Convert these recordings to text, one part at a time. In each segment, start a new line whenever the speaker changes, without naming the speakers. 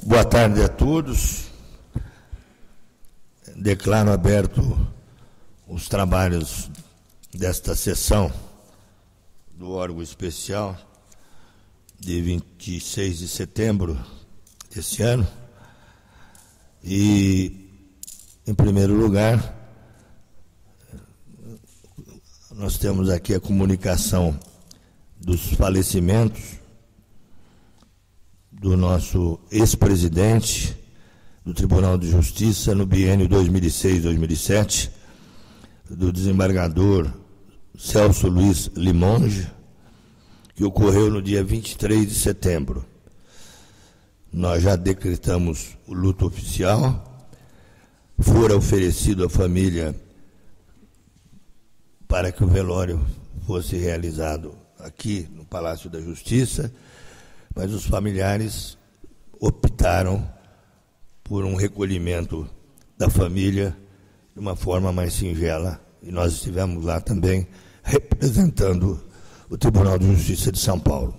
Boa tarde a todos. Declaro aberto os trabalhos desta sessão do órgão especial de 26 de setembro deste ano. E, em primeiro lugar, nós temos aqui a comunicação dos falecimentos do nosso ex-presidente do Tribunal de Justiça no biênio 2006-2007, do desembargador Celso Luiz Limonge, que ocorreu no dia 23 de setembro. Nós já decretamos o luto oficial, fora oferecido à família para que o velório fosse realizado aqui no Palácio da Justiça, mas os familiares optaram por um recolhimento da família de uma forma mais singela, e nós estivemos lá também representando o Tribunal de Justiça de São Paulo.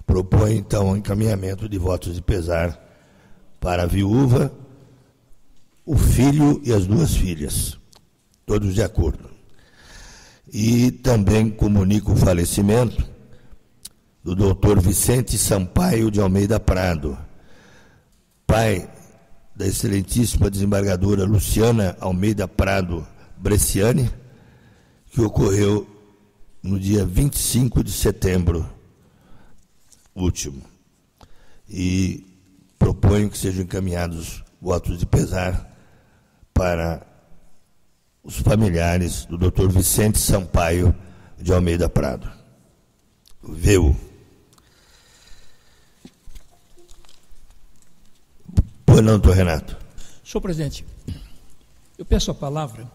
Propõe, então, o encaminhamento de votos de pesar para a viúva, o filho e as duas filhas, todos de acordo. E também comunico o falecimento do doutor Vicente Sampaio de Almeida Prado, pai da excelentíssima desembargadora Luciana Almeida Prado Bresciani, que ocorreu no dia 25 de setembro último. E proponho que sejam encaminhados votos de pesar para os familiares do doutor Vicente Sampaio de Almeida Prado. Viu? Pois não, doutor Renato.
Senhor presidente, eu peço a palavra,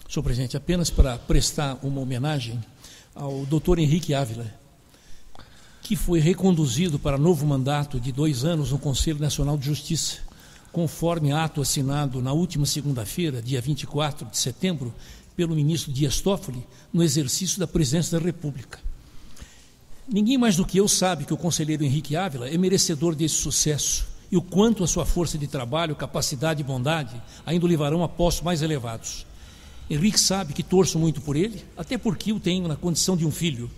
senhor presidente, apenas para prestar uma homenagem ao doutor Henrique Ávila, que foi reconduzido para novo mandato de 2 anos no Conselho Nacional de Justiça, conforme ato assinado na última segunda-feira, dia 24 de setembro, pelo ministro Dias Toffoli, no exercício da presidência da República. Ninguém mais do que eu sabe que o conselheiro Henrique Ávila é merecedor desse sucesso, e o quanto a sua força de trabalho, capacidade e bondade ainda o levarão a postos mais elevados. Henrique sabe que torço muito por ele, até porque o tenho na condição de um filho.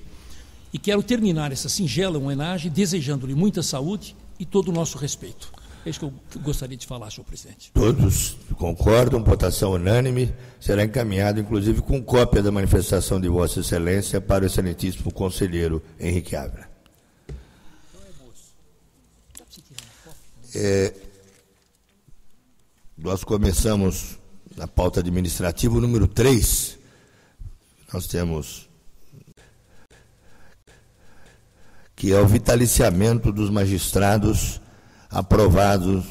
E quero terminar essa singela homenagem desejando-lhe muita saúde e todo o nosso respeito. É isso que eu gostaria de falar, senhor presidente. Todos
concordam, votação unânime, será encaminhado, inclusive, com cópia da manifestação de Vossa Excelência para o excelentíssimo conselheiro Henrique Ávila. Nós começamos na pauta administrativa, o número 3. Nós temos que é o vitaliciamento dos magistrados aprovados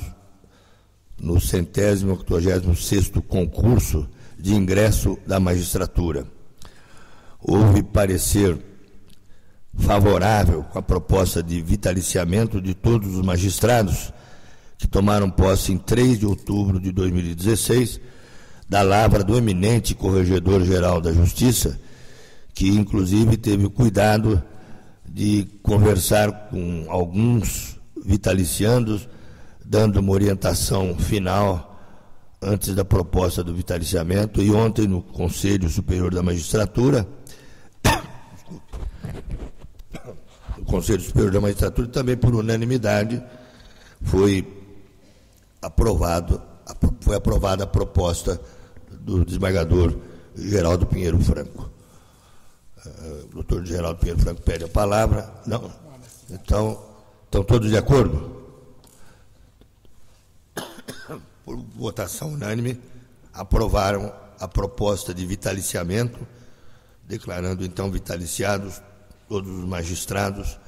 no 186º concurso de ingresso da magistratura. Houve parecer favorável com a proposta de vitaliciamento de todos os magistrados que tomaram posse em 3 de outubro de 2016, da lavra do eminente Corregedor-Geral da Justiça, que inclusive teve o cuidado de conversar com alguns vitaliciandos, dando uma orientação final antes da proposta do vitaliciamento, e ontem no Conselho Superior da Magistratura, o Conselho Superior da Magistratura, também por unanimidade, foi aprovada a proposta do desembargador Geraldo Pinheiro Franco. O doutor Geraldo Pinheiro Franco pede a palavra. Não? Então, estão todos de acordo? Por votação unânime, aprovaram a proposta de vitaliciamento, declarando então vitaliciados todos os magistrados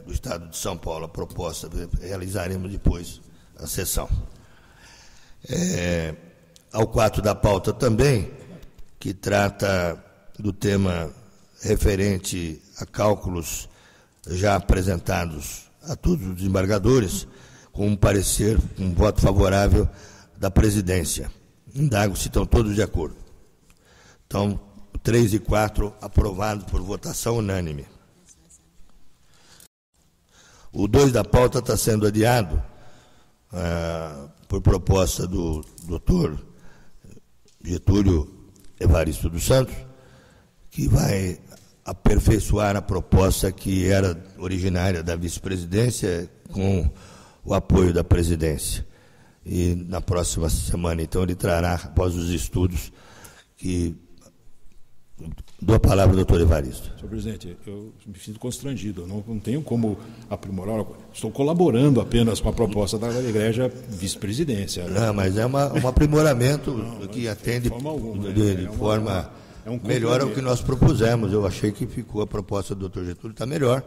do Estado de São Paulo. A proposta realizaremos depois a sessão. Ao 4 da pauta também, que trata do tema referente a cálculos já apresentados a todos os desembargadores, com um parecer, um voto favorável da presidência. Indago se estão todos de acordo. Então, 3 e 4 aprovados por votação unânime. O 2 da pauta está sendo adiado por proposta do doutor Getúlio Evaristo dos Santos, que vai aperfeiçoar a proposta que era originária da vice-presidência com o apoio da presidência. E na próxima semana, então, ele trará, após os estudos, que... Dou a palavra ao doutor Evaristo.
Senhor presidente, eu me sinto constrangido, eu não tenho como aprimorar, estou colaborando apenas com a proposta da Igreja vice-presidência.
Não, mas é um aprimoramento que atende de forma melhor ao que nós propusemos. Eu achei que ficou a proposta do doutor Getúlio, está melhor,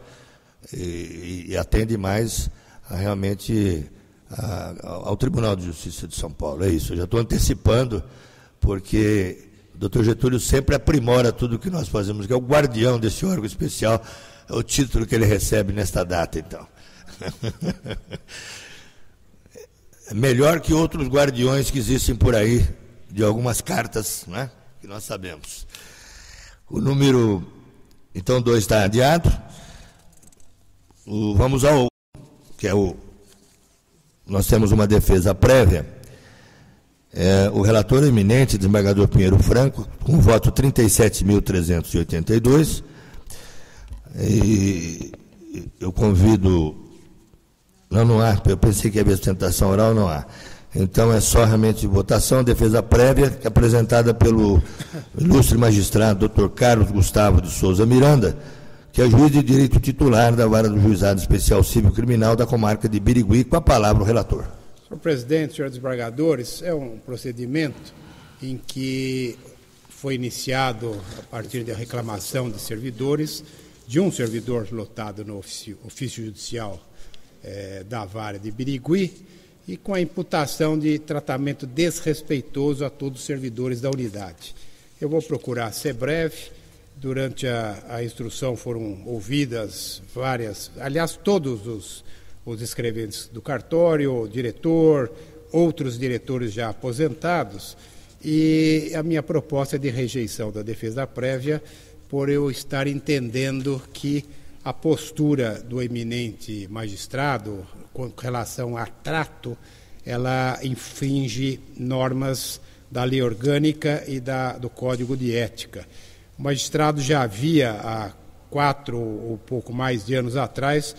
e atende mais realmente ao Tribunal de Justiça de São Paulo. É isso, eu já estou antecipando, porque o doutor Getúlio sempre aprimora tudo o que nós fazemos, que é o guardião desse órgão especial, é o título que ele recebe nesta data, então. É melhor que outros guardiões que existem por aí, de algumas cartas, né, que nós sabemos. O número, então, 2 está adiado. Vamos ao, que é o... Nós temos uma defesa prévia. O relator eminente, desembargador Pinheiro Franco, com voto 37.382. E eu convido... Não há, eu pensei que havia sustentação oral, não há. Então é só realmente votação, defesa prévia, apresentada pelo ilustre magistrado Dr. Carlos Gustavo de Souza Miranda, que é juiz de direito titular da Vara do Juizado Especial Civil Criminal da comarca de Birigui. Com a palavra o relator.
Senhor presidente, senhores desembargadores, é um procedimento em que foi iniciado a partir da reclamação de servidores, de um servidor lotado no ofício judicial da Vara de Birigui, e com a imputação de tratamento desrespeitoso a todos os servidores da unidade. Eu vou procurar ser breve. Durante a instrução foram ouvidas todos os escreventes do cartório, o diretor, outros diretores já aposentados, e a minha proposta é de rejeição da defesa prévia, por eu estar entendendo que a postura do eminente magistrado com relação a trato, ela infringe normas da lei orgânica e do Código de Ética. O magistrado já havia, há 4 ou pouco mais de anos atrás,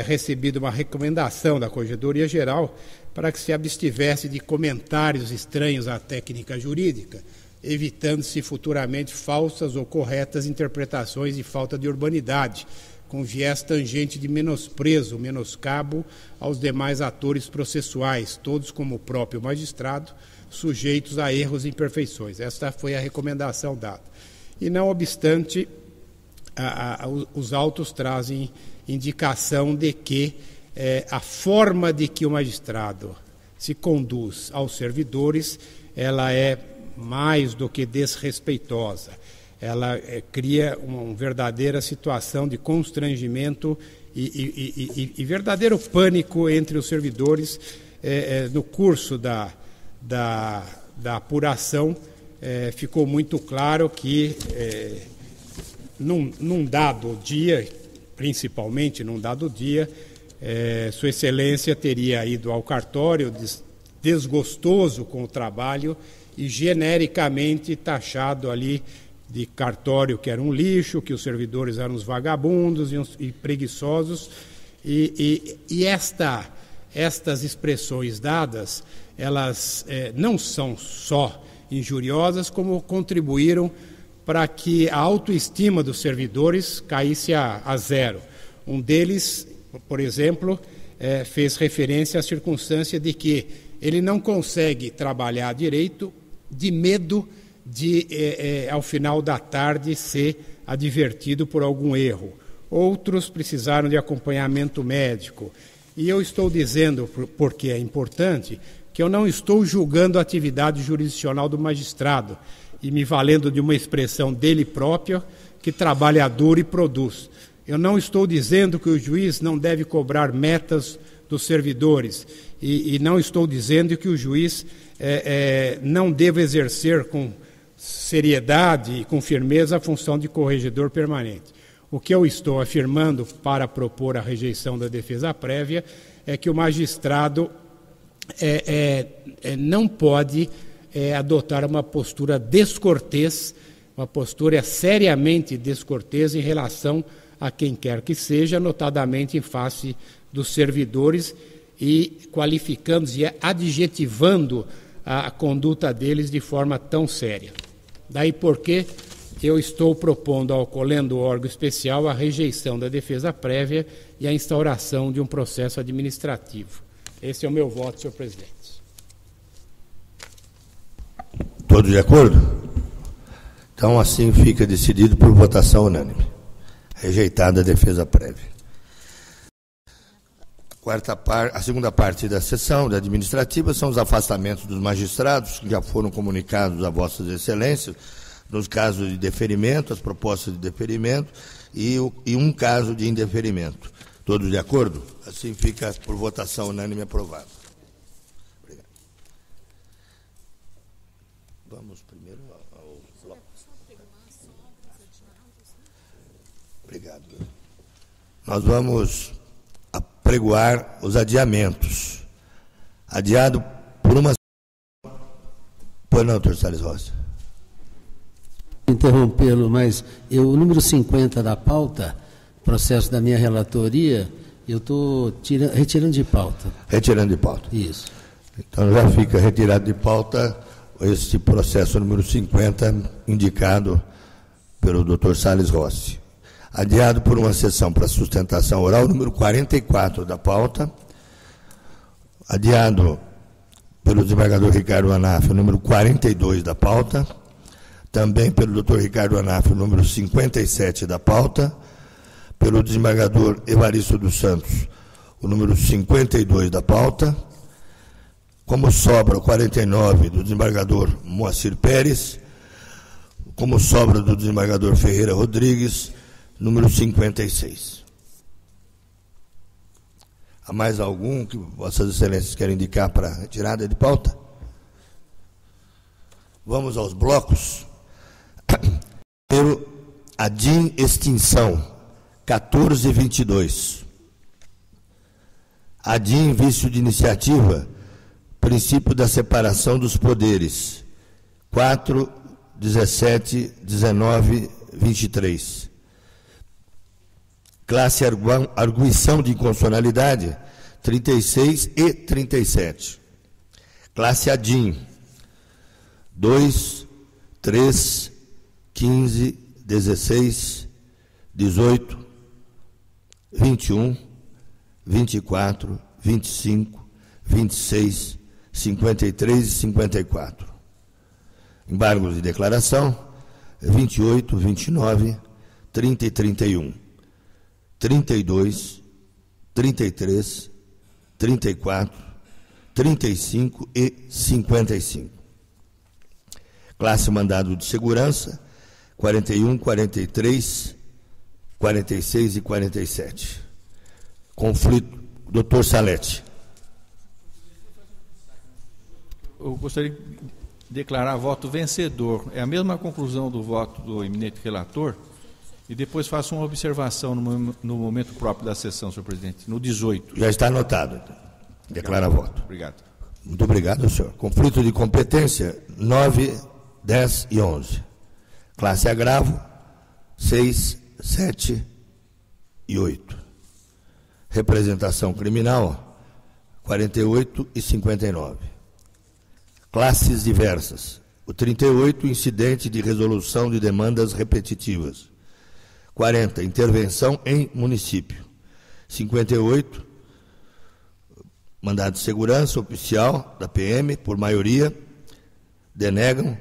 recebido uma recomendação da Corregedoria Geral para que se abstivesse de comentários estranhos à técnica jurídica, evitando-se futuramente falsas ou corretas interpretações de falta de urbanidade, com viés tangente de menosprezo, menoscabo aos demais atores processuais, todos como o próprio magistrado, sujeitos a erros e imperfeições. Esta foi a recomendação dada. E não obstante, os autos trazem indicação de que a forma de que o magistrado se conduz aos servidores, ela é mais do que desrespeitosa. Ela cria uma verdadeira situação de constrangimento e verdadeiro pânico entre os servidores. No curso da apuração, ficou muito claro que, num dado dia, principalmente num dado dia, Sua Excelência teria ido ao cartório desgostoso com o trabalho e genericamente taxado ali de cartório que era um lixo, que os servidores eram os vagabundos e preguiçosos, e estas expressões dadas, elas não são só injuriosas, como contribuíram para que a autoestima dos servidores caísse a zero. Um deles, por exemplo, fez referência à circunstância de que ele não consegue trabalhar direito de medo de, ao final da tarde, ser advertido por algum erro. Outros precisaram de acompanhamento médico. E eu estou dizendo, porque é importante, que eu não estou julgando a atividade jurisdicional do magistrado e me valendo de uma expressão dele próprio, que trabalha duro e produz. Eu não estou dizendo que o juiz não deve cobrar metas dos servidores e não estou dizendo que o juiz não deve exercer com seriedade e com firmeza a função de corregedor permanente. O que eu estou afirmando para propor a rejeição da defesa prévia é que o magistrado não pode adotar uma postura descortês, uma postura seriamente descortês em relação a quem quer que seja, notadamente em face dos servidores, e qualificando-se e adjetivando a conduta deles de forma tão séria. Daí porque eu estou propondo ao colendo órgão especial a rejeição da defesa prévia e a instauração de um processo administrativo. Esse é o meu voto, senhor presidente.
Todos de acordo? Então, assim fica decidido por votação unânime. Rejeitada a defesa prévia. A segunda parte da sessão da administrativa são os afastamentos dos magistrados, que já foram comunicados a vossas excelências, nos casos de deferimento, as propostas de deferimento e um caso de indeferimento. Todos de acordo? Assim fica por votação unânime aprovado. Obrigado. Vamos primeiro ao bloco. Obrigado. Nós vamos apregoar os adiamentos. Adiado por uma... Pois não, doutor Salles Rossi.
Interrompê-lo, mas o número 50 da pauta, processo da minha relatoria, eu estou retirando de pauta.
Retirando de pauta.
Isso.
Então já fica retirado de pauta esse processo número 50, indicado pelo doutor Salles Rossi. Adiado por uma sessão para sustentação oral, número 44 da pauta. Adiado pelo desembargador Ricardo Anafra, número 42 da pauta. Também pelo doutor Ricardo Anafra, número 57 da pauta. Pelo desembargador Evaristo dos Santos, o número 52 da pauta. Como sobra o 49 do desembargador Moacir Pérez. Como sobra do desembargador Ferreira Rodrigues, número 56. Há mais algum que vossas excelências querem indicar para retirada de pauta? Vamos aos blocos. Primeiro, ADIM extinção, 1422. ADIM vício de iniciativa, princípio da separação dos poderes, 4, 17, 19, 23. Classe arguição de inconstitucionalidade, 36 e 37. Classe ADIM, 2, 3, 15, 16, 18, 21, 24, 25, 26, 53 e 54. Embargos de declaração, 28, 29, 30 e 31. 32, 33, 34, 35 e 55. Classe mandado de segurança, 41, 43, 46 e 47. Conflito, doutor Salete.
Eu gostaria de declarar voto vencedor. É a mesma conclusão do voto do eminente relator. E depois faço uma observação no momento próprio da sessão, senhor presidente, no 18.
Já está anotado. Declara voto.
Obrigado.
Muito obrigado, senhor. Conflito de competência, 9, 10 e 11. Classe agravo, 6, 7 e 8. Representação criminal, 48 e 59. Classes diversas. O 38, incidente de resolução de demandas repetitivas. 40, intervenção em município. 58, mandado de segurança oficial da PM, por maioria, denegam,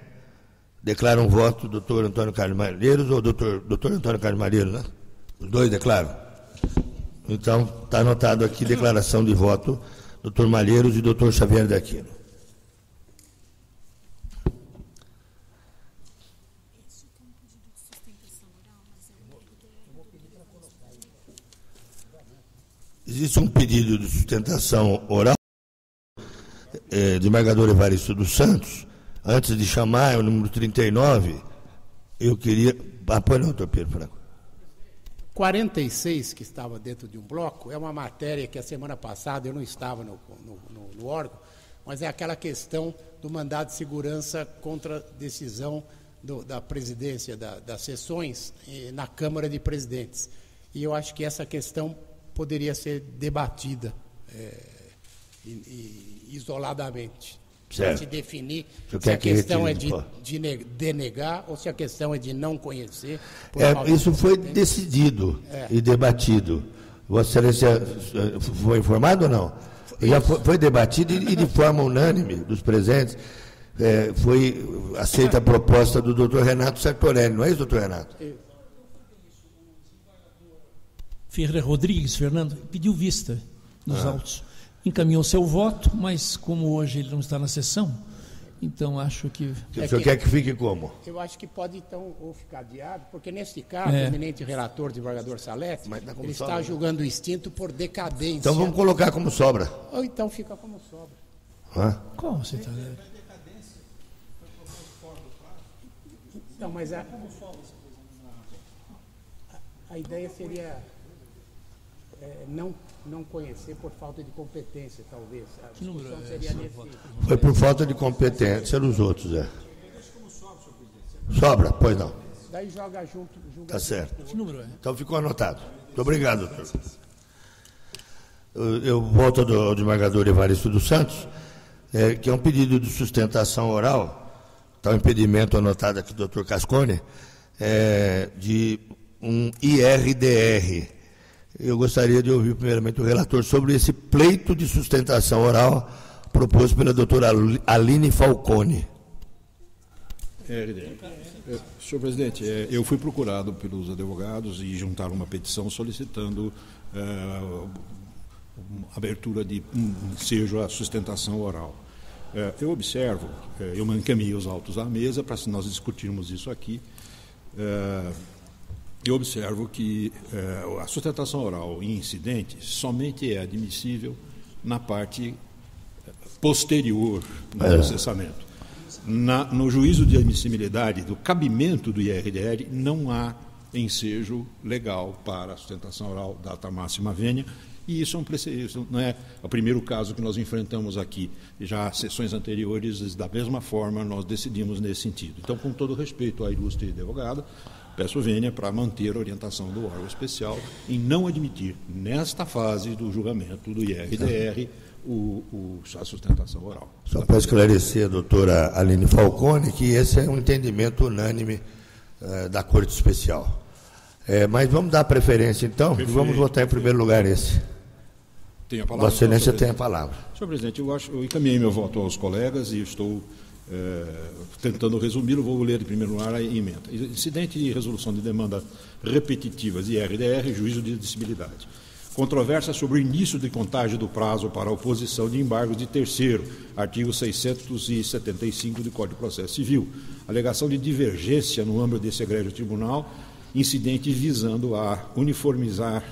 declaram voto doutor Antônio Carlos Malheiros ou doutor Antônio Carlos Malheiros, né? Os dois declaram. Então, está anotado aqui declaração de voto, doutor Malheiros e doutor Xavier de Aquino. Existe um pedido de sustentação oral do desembargador Evaristo dos Santos. Antes de chamar, é o número 39, eu queria... Ah, pois não, doutor Pedro Franco.
46, que estava dentro de um bloco, é uma matéria que a semana passada eu não estava no órgão, mas é aquela questão do mandado de segurança contra decisão da presidência das sessões na Câmara de Presidentes. E eu acho que essa questão poderia ser debatida isoladamente. Para se definir se a questão é de denegar ou se a questão é de não conhecer.
Isso foi decidido e debatido. Vossa Excelência foi informado ou não? Já foi debatido e de forma unânime dos presentes foi aceita a proposta do doutor Renato Sartorelli, não é isso, doutor Renato?
Ferreira Rodrigues, Fernando, pediu vista nos autos. Encaminhou seu voto, mas como hoje ele não está na sessão, então acho que...
O senhor quer que fique como?
Eu acho que pode, então, ou ficar adiado, porque nesse caso, o eminente relator, desembargador Salete, ele está julgando o extinto por decadência.
Então vamos colocar como sobra.
Ou então fica como sobra.
Qual você está lendo?
Não, mas a ideia seria não conhecer por falta de competência, talvez. A discussão seria nesse...
Foi por falta de competência dos outros, Sobra, pois não.
Daí joga junto.
Tá certo.
Que número é?
Então ficou anotado. Muito obrigado, doutor. Eu volto ao desembargador Evaristo dos Santos, que é um pedido de sustentação oral, está o impedimento anotado aqui do doutor Cascone, de um IRDR. Eu gostaria de ouvir primeiramente o relator sobre esse pleito de sustentação oral proposto pela doutora Aline Falcone.
Senhor presidente, eu fui procurado pelos advogados e juntaram uma petição solicitando abertura de ensejo à sustentação oral. Eu observo, eu encaminhei os autos à mesa para nós discutirmos isso aqui. Eu observo que a sustentação oral em incidente somente é admissível na parte posterior do processamento. No juízo de admissibilidade do cabimento do IRDR, não há ensejo legal para a sustentação oral data máxima vênia, e isso não é o primeiro caso que nós enfrentamos aqui. Já sessões anteriores, da mesma forma, nós decidimos nesse sentido. Então, com todo respeito à ilustre advogada, peço vênia para manter a orientação do órgão especial em não admitir, nesta fase do julgamento do IRDR, a sustentação oral.
Só para esclarecer, doutora Aline Falcone, que esse é um entendimento unânime da Corte Especial. Mas vamos dar preferência, então, e vamos votar em primeiro lugar esse.
Tem a palavra.
Vossa Excelência tem a palavra.
Senhor presidente, eu encaminhei meu voto aos colegas e estou tentando resumi-lo, vou ler em primeiro lugar a emenda. Incidente de resolução de demanda repetitivas, IRDR, juízo de admissibilidade. Controvérsia sobre o início de contagem do prazo para a oposição de embargos de terceiro, artigo 675 do Código de Processo Civil. Alegação de divergência no âmbito desse egrégio tribunal, incidente visando a uniformizar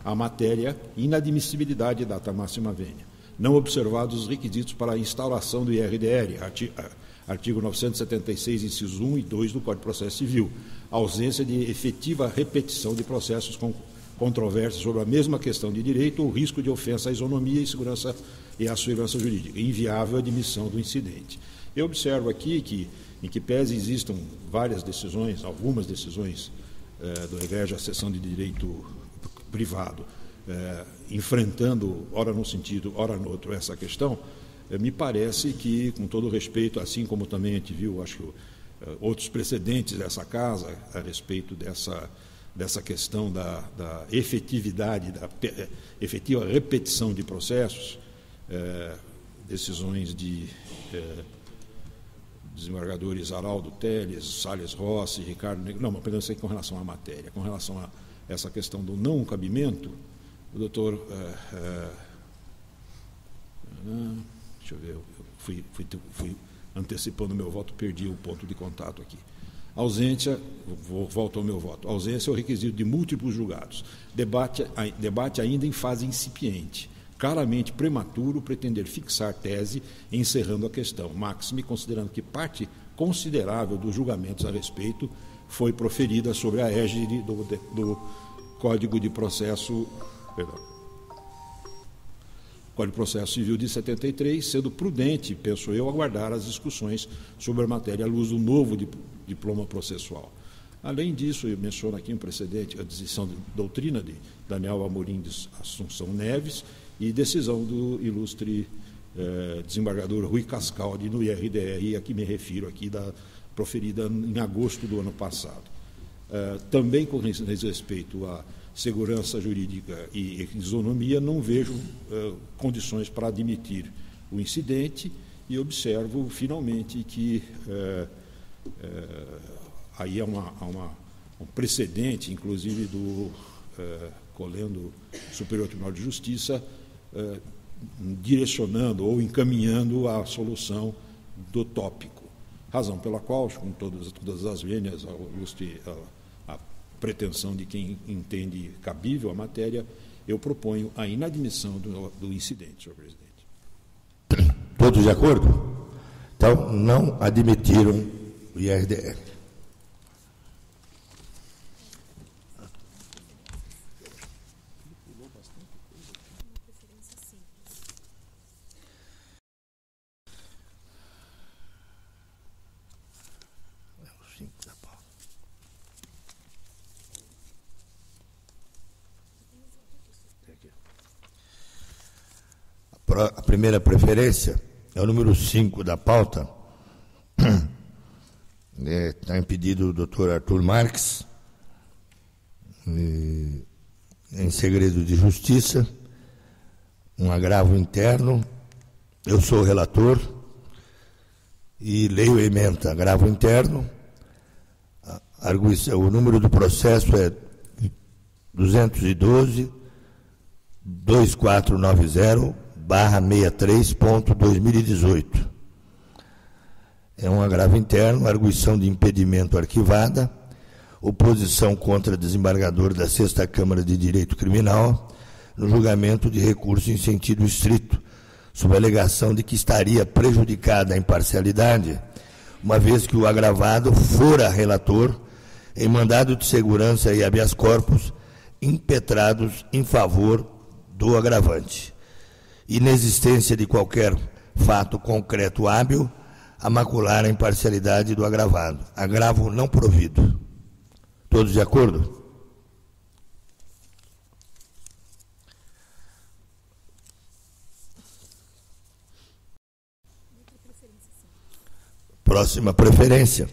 a matéria, inadmissibilidade da data máxima vênia. Não observados os requisitos para a instauração do IRDR, artigo 976, incisos 1 e 2 do Código de Processo Civil. Ausência de efetiva repetição de processos com controvérsia sobre a mesma questão de direito ou risco de ofensa à isonomia e à segurança jurídica. Inviável a admissão do incidente. Eu observo aqui que, em que pese existam várias decisões, algumas decisões do egrégio à seção de direito privado, enfrentando, ora num sentido, ora no outro, essa questão, me parece que, com todo respeito, assim como também a gente viu, acho que outros precedentes dessa casa a respeito dessa questão da efetividade, da efetiva repetição de processos, decisões de desembargadores Araldo Teles, Salles Rossi, Ricardo Negro, não, apenas com relação à matéria, com relação a essa questão do não cabimento, o doutor, deixa eu ver, eu fui antecipando o meu voto, perdi o ponto de contato aqui. Ausência, volto ao meu voto, ausência é o requisito de múltiplos julgados, debate ainda em fase incipiente, claramente prematuro pretender fixar tese encerrando a questão, máxime considerando que parte considerável dos julgamentos a respeito foi proferida sobre a égide do Código de Processo Civil de 73, sendo prudente, penso eu, aguardar as discussões sobre a matéria à luz do novo diploma processual. Além disso, eu menciono aqui um precedente, a decisão de doutrina de Daniel Amorim de Assunção Neves e decisão do ilustre desembargador Rui Cascaldi no IRDR, a que me refiro aqui, proferida em agosto do ano passado. Também com respeito à segurança jurídica e isonomia, não vejo condições para admitir o incidente e observo, finalmente, que aí há um precedente, inclusive do Colendo Superior Tribunal de Justiça, direcionando ou encaminhando a solução do tópico. Razão pela qual, com todas as vênias, a pretensão de quem entende cabível a matéria, eu proponho a inadmissão do incidente, senhor presidente.
Todos de acordo? Então, não admitiram o IRDR. A primeira preferência é o número 5 da pauta. Está impedido o doutor Arthur Marques, em segredo de justiça, um agravo interno. Eu sou o relator e leio a ementa, agravo interno. O número do processo é 212.2490/63.2018. É um agravo interno, arguição de impedimento arquivada, oposição contra desembargador da 6ª Câmara de Direito Criminal, no julgamento de recurso em sentido estrito, sob a alegação de que estaria prejudicada a imparcialidade, uma vez que o agravado fora relator em mandado de segurança e habeas corpus impetrados em favor do agravante. Inexistência de qualquer fato concreto hábil a macular a imparcialidade do agravado. Agravo não provido. Todos de acordo? Próxima preferência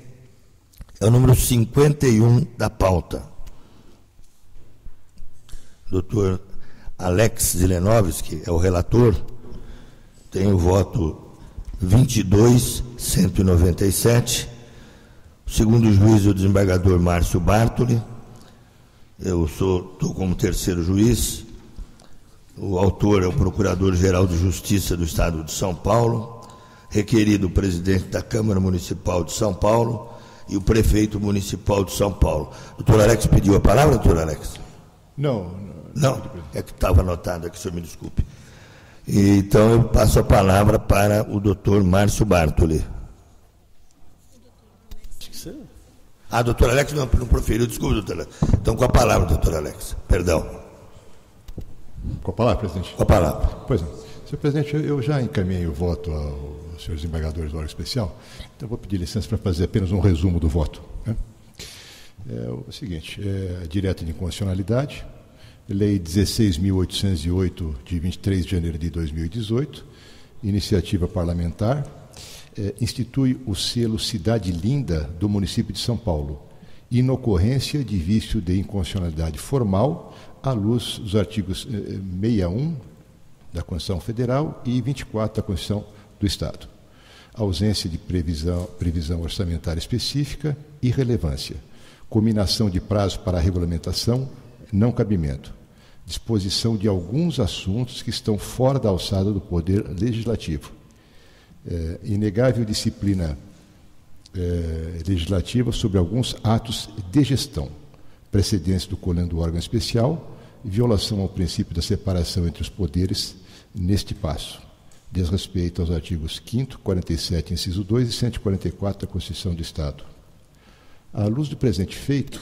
é o número 51 da pauta. Doutor Alex Zilenovski é o relator, tem o voto 22.197. O segundo juiz é o desembargador Márcio Bartoli. Eu estou como terceiro juiz. O autor é o Procurador-Geral de Justiça do Estado de São Paulo, requerido o presidente da Câmara Municipal de São Paulo e o prefeito municipal de São Paulo. Doutor Alex pediu a palavra, doutor Alex?
Não.
É que estava anotado aqui, senhor me desculpe. Então, eu passo a palavra para o doutor Márcio Bartoli. Doutor Alex não proferiu, desculpe, doutor Alex. Então, com a palavra, doutor Alex. Perdão.
Com a palavra, presidente?
Com a palavra.
Pois não. Senhor presidente, eu já encaminhei o voto aos senhores desembargadores do órgão especial, então vou pedir licença para fazer apenas um resumo do voto. É o seguinte, direta de inconstitucionalidade, Lei 16.808, de 23 de janeiro de 2018, iniciativa parlamentar, institui o selo Cidade Linda do município de São Paulo, inocorrência de vício de inconstitucionalidade formal, à luz dos artigos 61 da Constituição Federal e 24 da Constituição do Estado. Ausência de previsão orçamentária específica e relevância. Combinação de prazo para a regulamentação, não cabimento. Disposição de alguns assuntos que estão fora da alçada do poder legislativo. Inegável disciplina legislativa sobre alguns atos de gestão. Precedência do colando do órgão especial, violação ao princípio da separação entre os poderes neste passo. Desrespeito aos artigos 5º, 47, inciso 2 e 144 da Constituição do Estado. À luz do presente feito,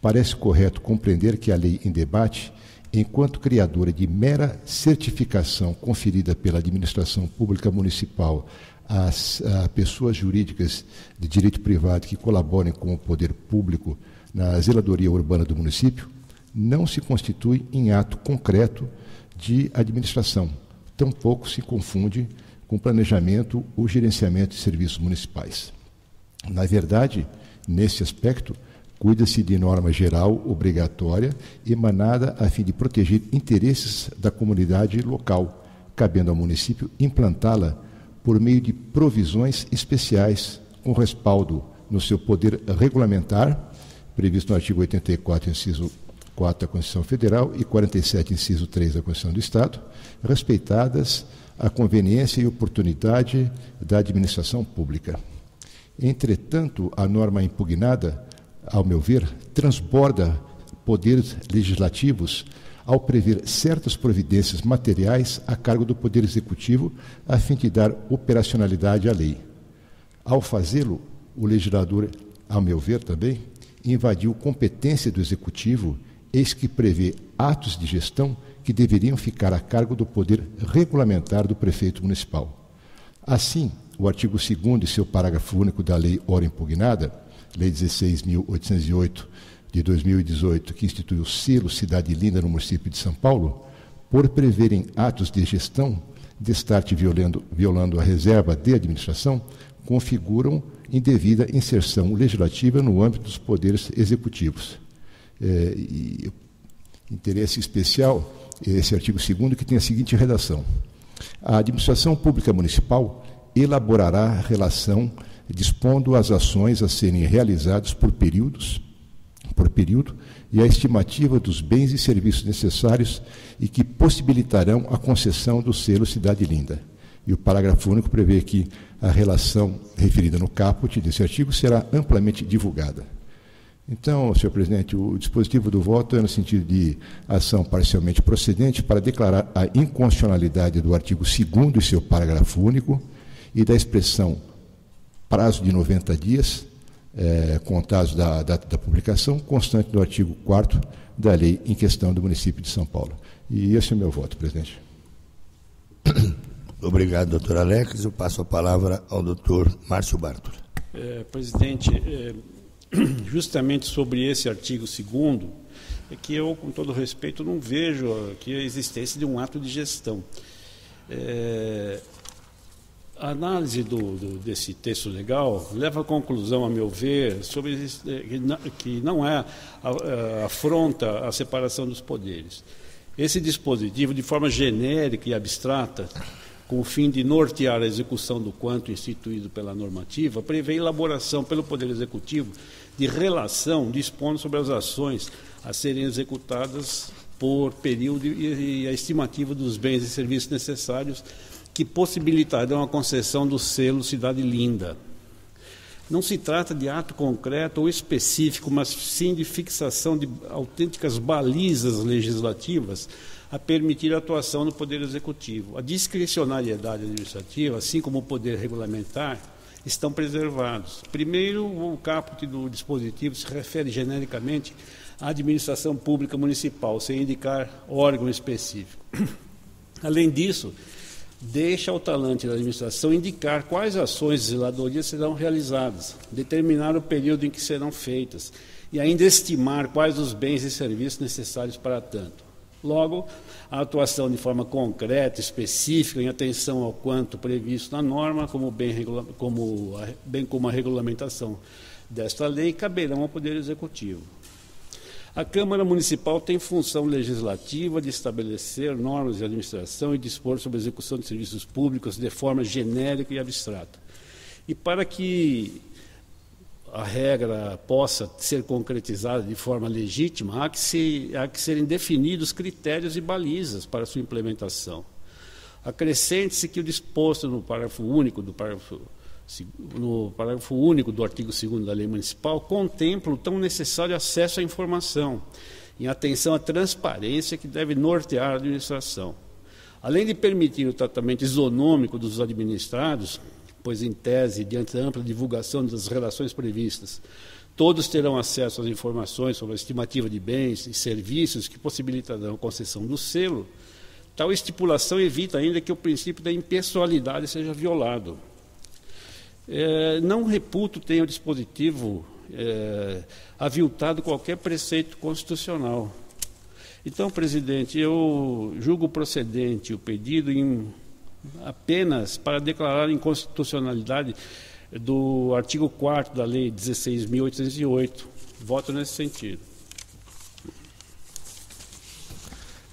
parece correto compreender que a lei em debate, enquanto criadora de mera certificação conferida pela administração pública municipal a pessoas jurídicas de direito privado que colaborem com o poder público na zeladoria urbana do município, não se constitui em ato concreto de administração, tampouco se confunde com planejamento ou gerenciamento de serviços municipais. Na verdade, nesse aspecto, cuida-se de norma geral obrigatória emanada a fim de proteger interesses da comunidade local, cabendo ao município implantá-la por meio de provisões especiais com respaldo no seu poder regulamentar, previsto no artigo 84, inciso 4 da Constituição Federal e 47, inciso 3 da Constituição do Estado, respeitadas a conveniência e oportunidade da administração pública. Entretanto, a norma impugnada, ao meu ver, transborda poderes legislativos ao prever certas providências materiais a cargo do Poder Executivo a fim de dar operacionalidade à lei. Ao fazê-lo, o legislador, ao meu ver também, invadiu competência do Executivo, eis que prevê atos de gestão que deveriam ficar a cargo do poder regulamentar do prefeito municipal. Assim, o artigo 2º e seu parágrafo único da lei ora impugnada, Lei 16.808, de 2018, que instituiu o selo Cidade Linda no município de São Paulo, por preverem atos de gestão, destarte violando a reserva de administração, configuram indevida inserção legislativa no âmbito dos poderes executivos. Interesse especial, esse artigo 2º, que tem a seguinte redação: a administração pública municipal elaborará relação dispondo as ações a serem realizadas por período e a estimativa dos bens e serviços necessários e que possibilitarão a concessão do selo Cidade Linda. E o parágrafo único prevê que a relação referida no caput desse artigo será amplamente divulgada. Então, senhor presidente, o dispositivo do voto é no sentido de ação parcialmente procedente para declarar a inconstitucionalidade do artigo 2º e seu parágrafo único e da expressão prazo de 90 dias, contados da data da publicação, constante do artigo 4º da lei em questão do município de São Paulo. E esse é o meu voto, presidente.
Obrigado, doutor Alex. Eu passo a palavra ao doutor Márcio Bartoli.
Presidente, justamente sobre esse artigo 2º, é que eu, com todo respeito, não vejo aqui a existência de um ato de gestão. A análise desse texto legal leva à conclusão, a meu ver, sobre que não afronta a separação dos poderes. Esse dispositivo, de forma genérica e abstrata, com o fim de nortear a execução do quanto instituído pela normativa, prevê elaboração pelo Poder Executivo de relação dispondo sobre as ações a serem executadas por período e a estimativa dos bens e serviços necessários que possibilitarão a concessão do selo Cidade Linda. Não se trata de ato concreto ou específico, mas sim de fixação de autênticas balizas legislativas a permitir a atuação do Poder Executivo. A discricionariedade administrativa, assim como o poder regulamentar, estão preservados. Primeiro, o caput do dispositivo se refere genericamente à administração pública municipal, sem indicar órgão específico. Além disso, deixa ao talante da administração indicar quais ações de zeladoria serão realizadas, determinar o período em que serão feitas e ainda estimar quais os bens e serviços necessários para tanto. Logo, a atuação de forma concreta, específica, em atenção ao quanto previsto na norma, bem como a regulamentação desta lei, caberão ao Poder Executivo. A Câmara Municipal tem função legislativa de estabelecer normas de administração e dispor sobre a execução de serviços públicos de forma genérica e abstrata. E para que a regra possa ser concretizada de forma legítima, há que serem definidos critérios e balizas para sua implementação. Acrescente-se que o disposto no parágrafo único do artigo 2º da Lei Municipal contempla o tão necessário acesso à informação, em atenção à transparência que deve nortear a administração. Além de permitir o tratamento isonômico dos administrados, pois, em tese, diante da ampla divulgação das relações previstas Todos terão acesso às informações sobre a estimativa de bens e serviços que possibilitarão a concessão do selo. Tal estipulação evita ainda que o princípio da impessoalidade seja violado. Não reputo ter o dispositivo aviltado qualquer preceito constitucional. Então, presidente, eu julgo procedente o pedido apenas para declarar a inconstitucionalidade do artigo 4º da Lei 16.808. Voto nesse sentido.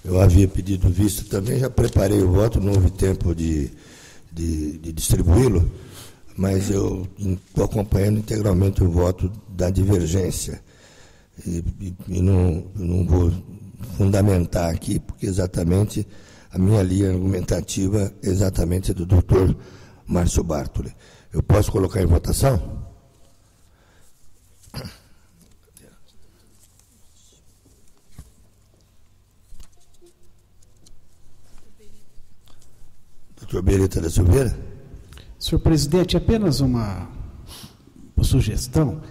Eu havia pedido vista também, já preparei o voto, não houve tempo de distribuí-lo, mas eu estou acompanhando integralmente o voto da divergência. E não vou fundamentar aqui, porque exatamente a minha linha argumentativa é exatamente do doutor Márcio Bartoli. Eu posso colocar em votação? Doutor Berita da Silveira?
Senhor presidente, apenas uma sugestão,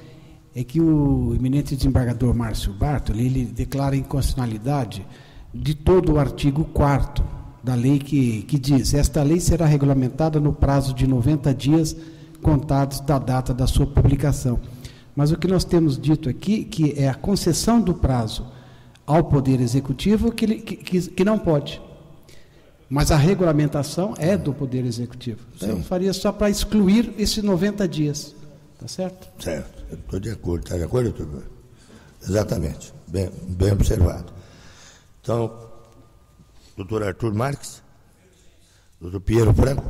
é que o eminente desembargador Márcio Bartoli, ele declara a inconstitucionalidade de todo o artigo 4º da lei que diz: esta lei será regulamentada no prazo de 90 dias contados da data da sua publicação. Mas o que nós temos dito aqui, que é a concessão do prazo ao Poder Executivo que não pode. Mas a regulamentação é do Poder Executivo. Então, eu faria só para excluir esses 90 dias. Tá certo?
Certo. Eu estou de acordo. Está de acordo, doutor? Exatamente. Bem observado. Então, doutor Arthur Marques, doutor Piero Franco,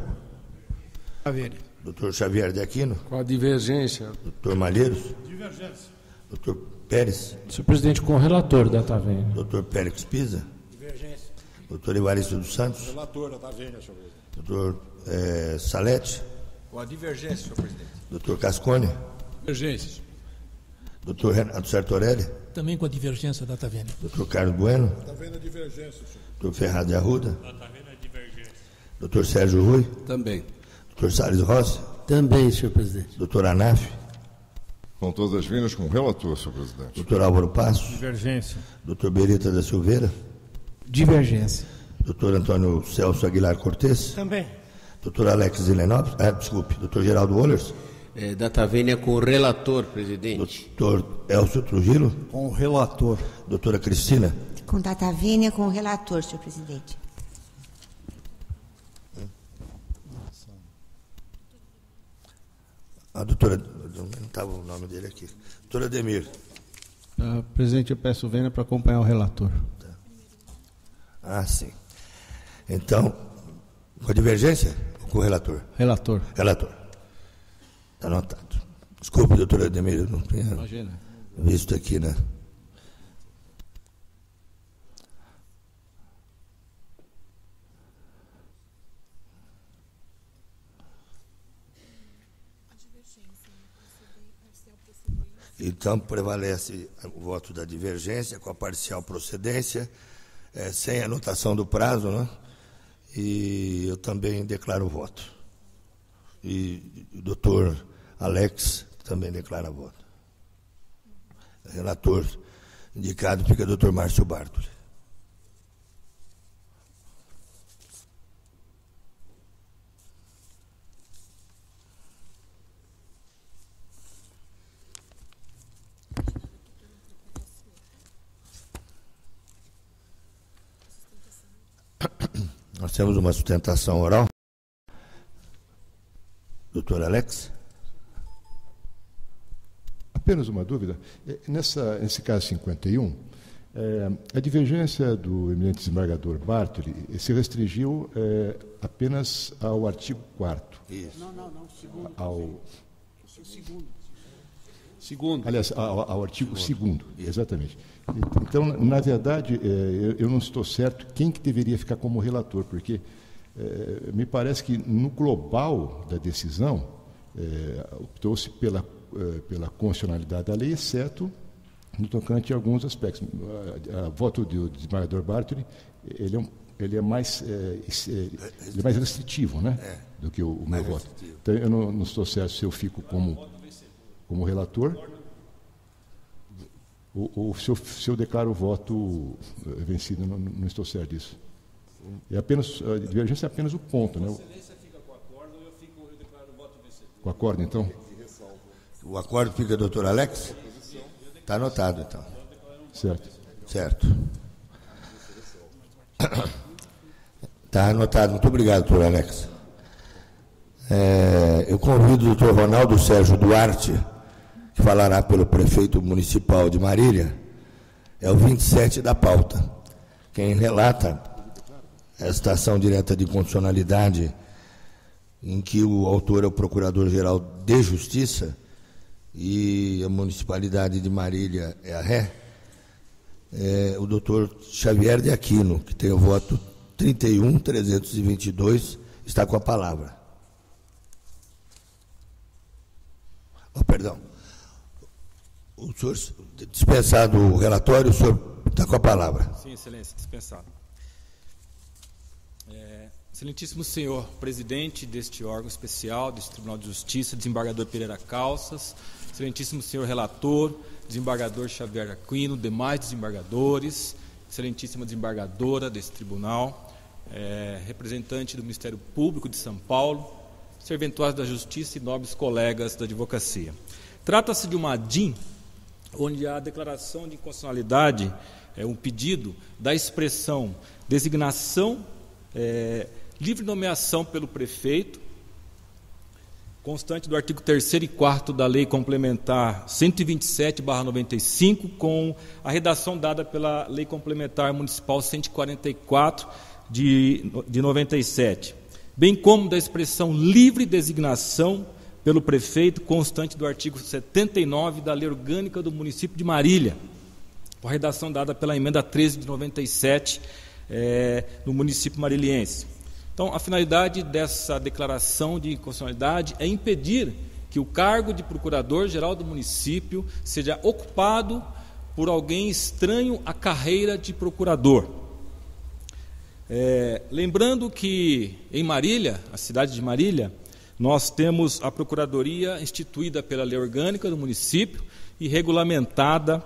doutor Xavier de Aquino.
Com a divergência.
Doutor Malheiros. Divergência. Doutor Pérez.
Senhor presidente, com o relator da Tavênia.
Doutor Pérez Pisa.
Divergência.
Doutor Evaristo dos Santos.
Relator da Tavênia, senhor presidente.
Doutor Salete.
Com a divergência, senhor presidente.
Doutor Cascone.
Divergências.
Doutor Renato Sartorelli.
Também com a divergência da Tavênia.
Doutor Carlos Bueno.
Tavênia divergência, senhor.
Doutor Ferraz de Arruda. Tavênia divergência. Doutor Sérgio Rui.
Também.
Doutor Salles Rossi.
Também, senhor presidente.
Doutor Anaf.
Com todas as vindas com o relator, senhor presidente.
Doutor Álvaro Passos.
Divergência.
Doutor Berita da Silveira.
Divergência.
Doutor Antônio Celso Aguilar Cortes.
Também.
Doutor Alex Zilenopes. Desculpe. Doutor Geraldo Wollers.
Da Tavênia com o relator, presidente.
Doutor Elcio Trujillo.
Com o relator.
Doutora Cristina.
Com da Tavênia com o relator, senhor presidente.
A doutora, não estava o nome dele aqui. Doutora Demir.
Presidente, eu peço vênia para acompanhar o relator.
Sim. Então, com a divergência ou com o relator?
Relator.
Relator. Está anotado. Desculpe, doutora Demir, eu não tinha visto aqui, né? Então, prevalece o voto da divergência com a parcial procedência, sem anotação do prazo, né? E eu também declaro o voto. E o doutor Alex também declara voto. Relator indicado fica o doutor Márcio Bartoli. Nós temos uma sustentação oral. Doutor Alex?
Apenas uma dúvida. Nesse caso 51, a divergência do eminente desembargador Bartoli se restringiu apenas ao artigo 4º.
Isso.
Não, segundo.
Segundo. Aliás, ao artigo 2º, exatamente. Então, na verdade, eu não estou certo quem que deveria ficar como relator, porque me parece que no global da decisão optou-se pela constitucionalidade da lei, exceto no tocante a alguns aspectos. O voto do desembargador Bartoli, ele é mais restritivo, né, do que o meu voto. Então, eu não estou certo se eu fico como relator Ou se eu declaro o voto vencido, não estou certo disso. A divergência é apenas o ponto, né?
Excelência fica com o acordo, eu declaro o voto vencido.
Com o acordo, então?
O acordo fica, doutor Alex? Está anotado, então. Certo. Está anotado. Muito obrigado, doutor Alex. Eu convido o doutor Ronaldo Sérgio Duarte, que falará pelo prefeito municipal de Marília. É o 27 da pauta. Quem relata esta ação direta de constitucionalidade, em que o autor é o Procurador-Geral de Justiça e a municipalidade de Marília é a ré, o doutor Xavier de Aquino, que tem o voto 31.322, está com a palavra. Perdão. O senhor, dispensado o relatório, o senhor está com a palavra.
Sim, excelência, dispensado. Excelentíssimo senhor presidente deste órgão especial, deste Tribunal de Justiça, desembargador Pereira Calças, excelentíssimo senhor relator, desembargador Xavier Aquino, demais desembargadores, excelentíssima desembargadora desse tribunal, representante do Ministério Público de São Paulo, serventuários da Justiça e nobres colegas da advocacia. Trata-se de uma ADIM, onde a declaração de inconstitucionalidade é um pedido da expressão designação, livre nomeação pelo prefeito, constante do artigo 3º e 4º da Lei Complementar 127/95, com a redação dada pela Lei Complementar Municipal 144 de 97, bem como da expressão livre designação pelo prefeito, constante do artigo 79 da Lei Orgânica do Município de Marília, com a redação dada pela Emenda 13 de 97, no município mariliense. Então, a finalidade dessa declaração de inconstitucionalidade é impedir que o cargo de procurador-geral do município seja ocupado por alguém estranho à carreira de procurador. Lembrando que em Marília, a cidade de Marília, nós temos a Procuradoria instituída pela Lei Orgânica do município e regulamentada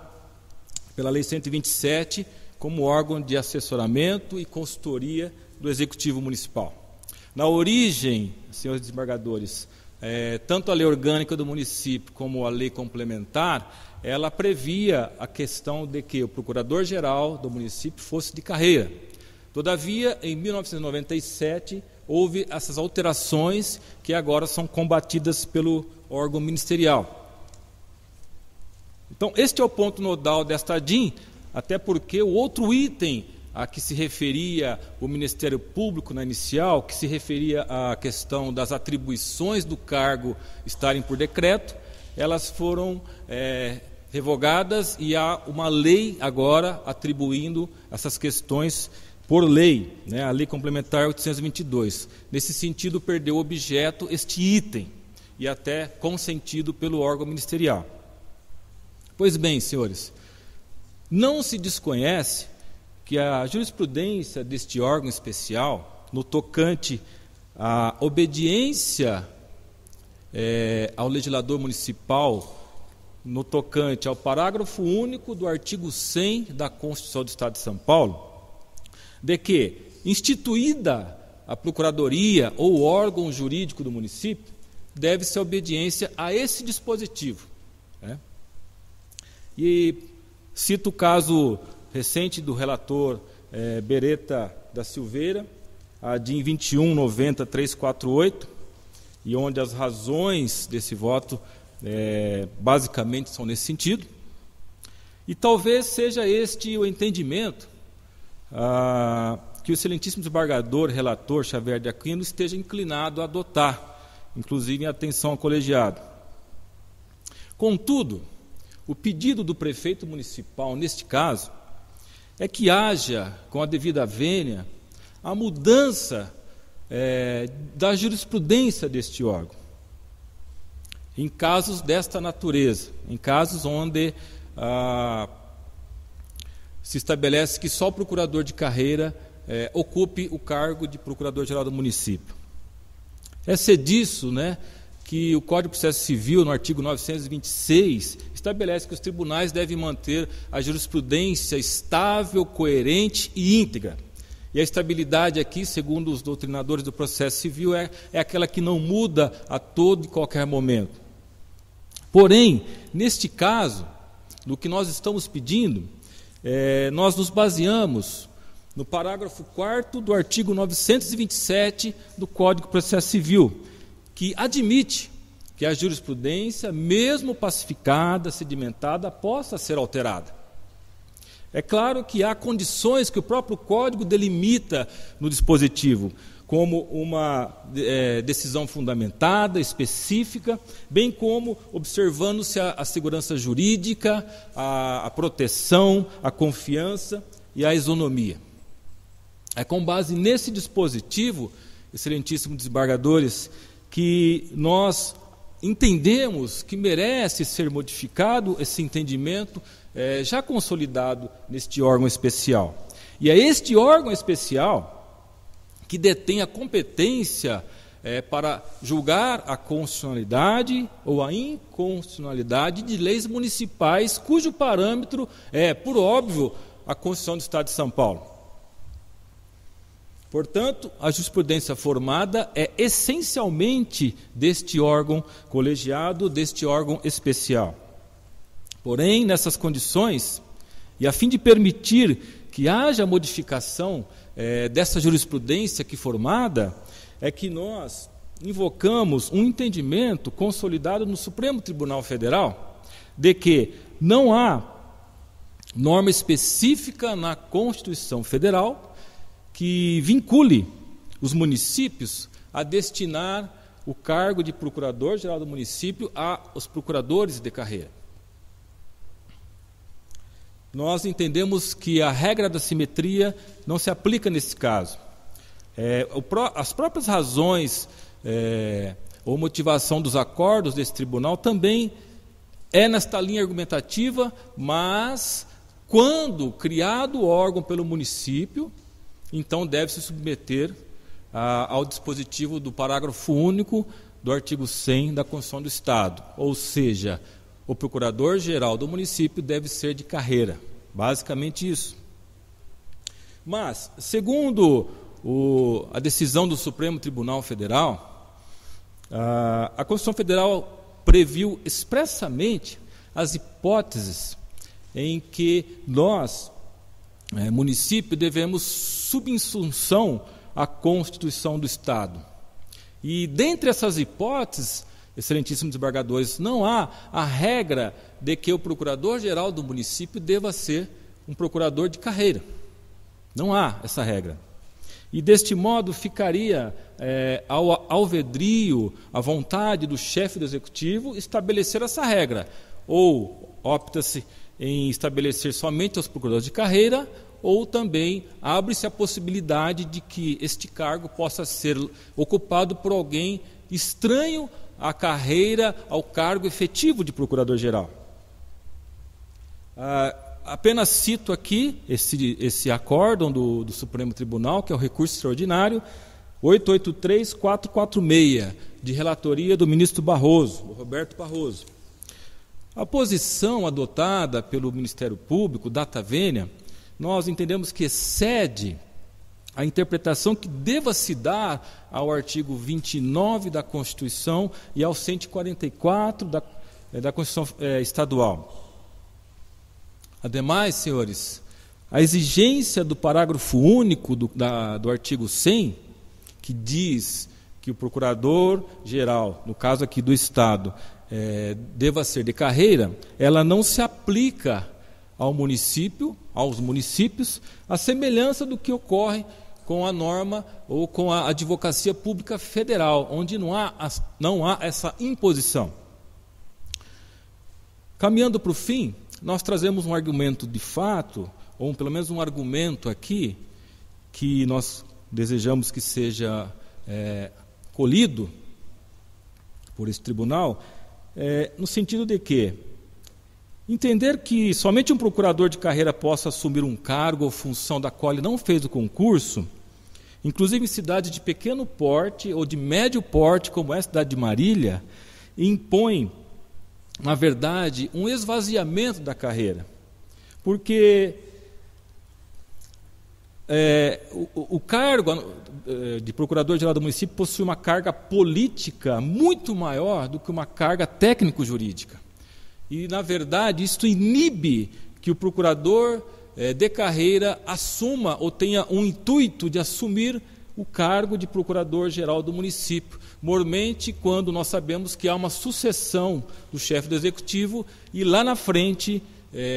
pela Lei 127 como órgão de assessoramento e consultoria do Executivo Municipal. Na origem, senhores desembargadores, tanto a Lei Orgânica do município como a Lei Complementar, ela previa a questão de que o Procurador-Geral do município fosse de carreira. Todavia, em 1997, houve essas alterações que agora são combatidas pelo órgão ministerial. Então, este é o ponto nodal desta ADIM, até porque o outro item a que se referia o Ministério Público na inicial, que se referia à questão das atribuições do cargo estarem por decreto, elas foram revogadas e há uma lei agora atribuindo essas questões por lei, né, a Lei Complementar 822. Nesse sentido, perdeu objeto este item e até consentido pelo órgão ministerial. Pois bem, senhores, não se desconhece que a jurisprudência deste órgão especial, no tocante à obediência ao legislador municipal, no tocante ao parágrafo único do artigo 100 da Constituição do Estado de São Paulo, de que, instituída a procuradoria ou órgão jurídico do município, deve-se a obediência a esse dispositivo. E cito o caso recente do relator Beretta da Silveira, a DIN 21.90.348, e onde as razões desse voto basicamente são nesse sentido. E talvez seja este o entendimento que o excelentíssimo desembargador, relator Xavier de Aquino, esteja inclinado a adotar, inclusive em atenção ao colegiado. Contudo, o pedido do prefeito municipal, neste caso, é que haja, com a devida vênia, a mudança da jurisprudência deste órgão, em casos desta natureza, em casos onde se estabelece que só o procurador de carreira ocupe o cargo de procurador-geral do município. É ser disso, né, que o Código de Processo Civil, no artigo 926, estabelece que os tribunais devem manter a jurisprudência estável, coerente e íntegra. E a estabilidade aqui, segundo os doutrinadores do processo civil, é aquela que não muda a todo e qualquer momento. Porém, neste caso, do que nós estamos pedindo, nós nos baseamos no parágrafo 4º do artigo 927 do Código de Processo Civil, que admite que a jurisprudência, mesmo pacificada, sedimentada, possa ser alterada. É claro que há condições que o próprio Código delimita no dispositivo, como uma decisão fundamentada, específica, bem como observando-se a segurança jurídica, a proteção, a confiança e a isonomia. É com base nesse dispositivo, excelentíssimos desembargadores, que nós entendemos que merece ser modificado esse entendimento já consolidado neste órgão especial. E é este órgão especial que detém a competência para julgar a constitucionalidade ou a inconstitucionalidade de leis municipais, cujo parâmetro é, por óbvio, a Constituição do Estado de São Paulo. Portanto, a jurisprudência formada é essencialmente deste órgão colegiado, deste órgão especial. Porém, nessas condições, e a fim de permitir que haja modificação dessa jurisprudência aqui formada, é que nós invocamos um entendimento consolidado no Supremo Tribunal Federal de que não há norma específica na Constituição Federal que vincule os municípios a destinar o cargo de procurador-geral do município aos procuradores de carreira. Nós entendemos que a regra da simetria não se aplica nesse caso. As próprias razões ou motivação dos acordos desse tribunal também é nesta linha argumentativa, mas quando criado o órgão pelo município, então deve se submeter ao dispositivo do parágrafo único do artigo 100 da Constituição do Estado, ou seja, o procurador-geral do município deve ser de carreira, basicamente isso. Mas, segundo a decisão do Supremo Tribunal Federal, a Constituição Federal previu expressamente as hipóteses em que nós, município, devemos subsunção à Constituição do Estado. E dentre essas hipóteses, excelentíssimos desembargadores, não há a regra de que o procurador-geral do município deva ser um procurador de carreira. Não há essa regra. E deste modo ficaria ao alvedrio, à vontade do chefe do executivo estabelecer essa regra. Ou opta-se em estabelecer somente os procuradores de carreira, ou também abre-se a possibilidade de que este cargo possa ser ocupado por alguém estranho à carreira, ao cargo efetivo de procurador-geral. Apenas cito aqui esse acórdão do Supremo Tribunal, que é o recurso extraordinário 883-446, de relatoria do ministro Barroso, do Roberto Barroso. A posição adotada pelo Ministério Público, data vênia, nós entendemos que excede a interpretação que deva se dar ao artigo 29 da Constituição e ao 144 da Constituição Estadual. Ademais, senhores, a exigência do parágrafo único do artigo 100, que diz que o procurador-geral, no caso aqui do Estado, deva ser de carreira, ela não se aplica aos municípios, à semelhança do que ocorre com a norma ou com a Advocacia Pública Federal, onde não há essa imposição. Caminhando para o fim, nós trazemos um argumento de fato, ou pelo menos um argumento aqui, que nós desejamos que seja colhido por esse tribunal, no sentido de que entender que somente um procurador de carreira possa assumir um cargo ou função da qual ele não fez o concurso inclusive em cidades de pequeno porte ou de médio porte, como é a cidade de Marília, impõe, na verdade, um esvaziamento da carreira. Porque o cargo de procurador-geral do município possui uma carga política muito maior do que uma carga técnico-jurídica. E, na verdade, isso inibe que o procurador de carreira assuma ou tenha um intuito de assumir o cargo de procurador-geral do município, mormente quando nós sabemos que há uma sucessão do chefe do executivo e lá na frente,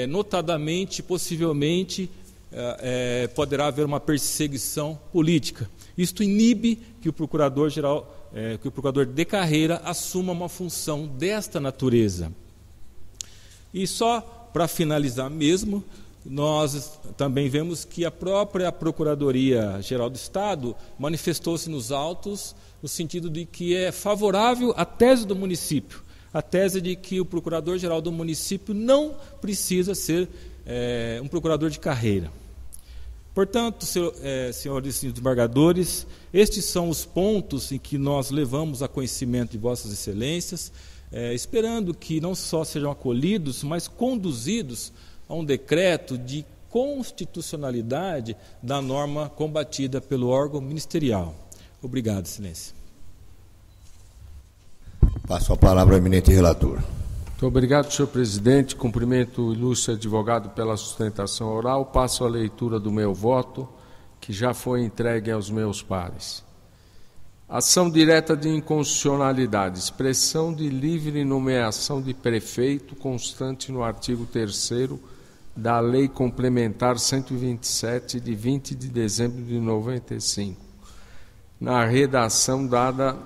notadamente, possivelmente, poderá haver uma perseguição política. Isto inibe que o procurador-geral, que o procurador de carreira assuma uma função desta natureza. E só para finalizar mesmo, nós também vemos que a própria Procuradoria-Geral do Estado manifestou-se nos autos no sentido de que é favorável à tese do município, a tese de que o procurador-geral do município não precisa ser um procurador de carreira. Portanto, senhores desembargadores, estes são os pontos em que nós levamos a conhecimento de vossas excelências, esperando que não só sejam acolhidos, mas conduzidos a um decreto de constitucionalidade da norma combatida pelo órgão ministerial. Obrigado, excelência.
Passo a palavra ao eminente relator.
Muito obrigado, senhor presidente. Cumprimento o ilustre advogado pela sustentação oral. Passo a leitura do meu voto, que já foi entregue aos meus pares. Ação direta de inconstitucionalidade. Expressão de livre nomeação de prefeito constante no artigo 3º da Lei Complementar 127, de 20 de dezembro de 95, na redação dada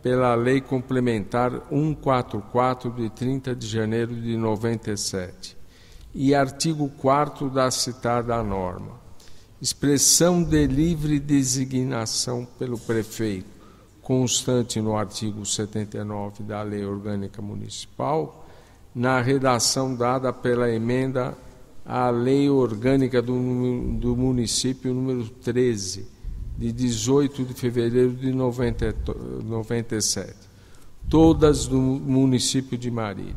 pela Lei Complementar 144, de 30 de janeiro de 97, e artigo 4º da citada norma. Expressão de livre designação pelo prefeito, constante no artigo 79 da Lei Orgânica Municipal, na redação dada pela emenda à Lei Orgânica do Município número 13, de 18 de fevereiro de 97, todas do município de Marília.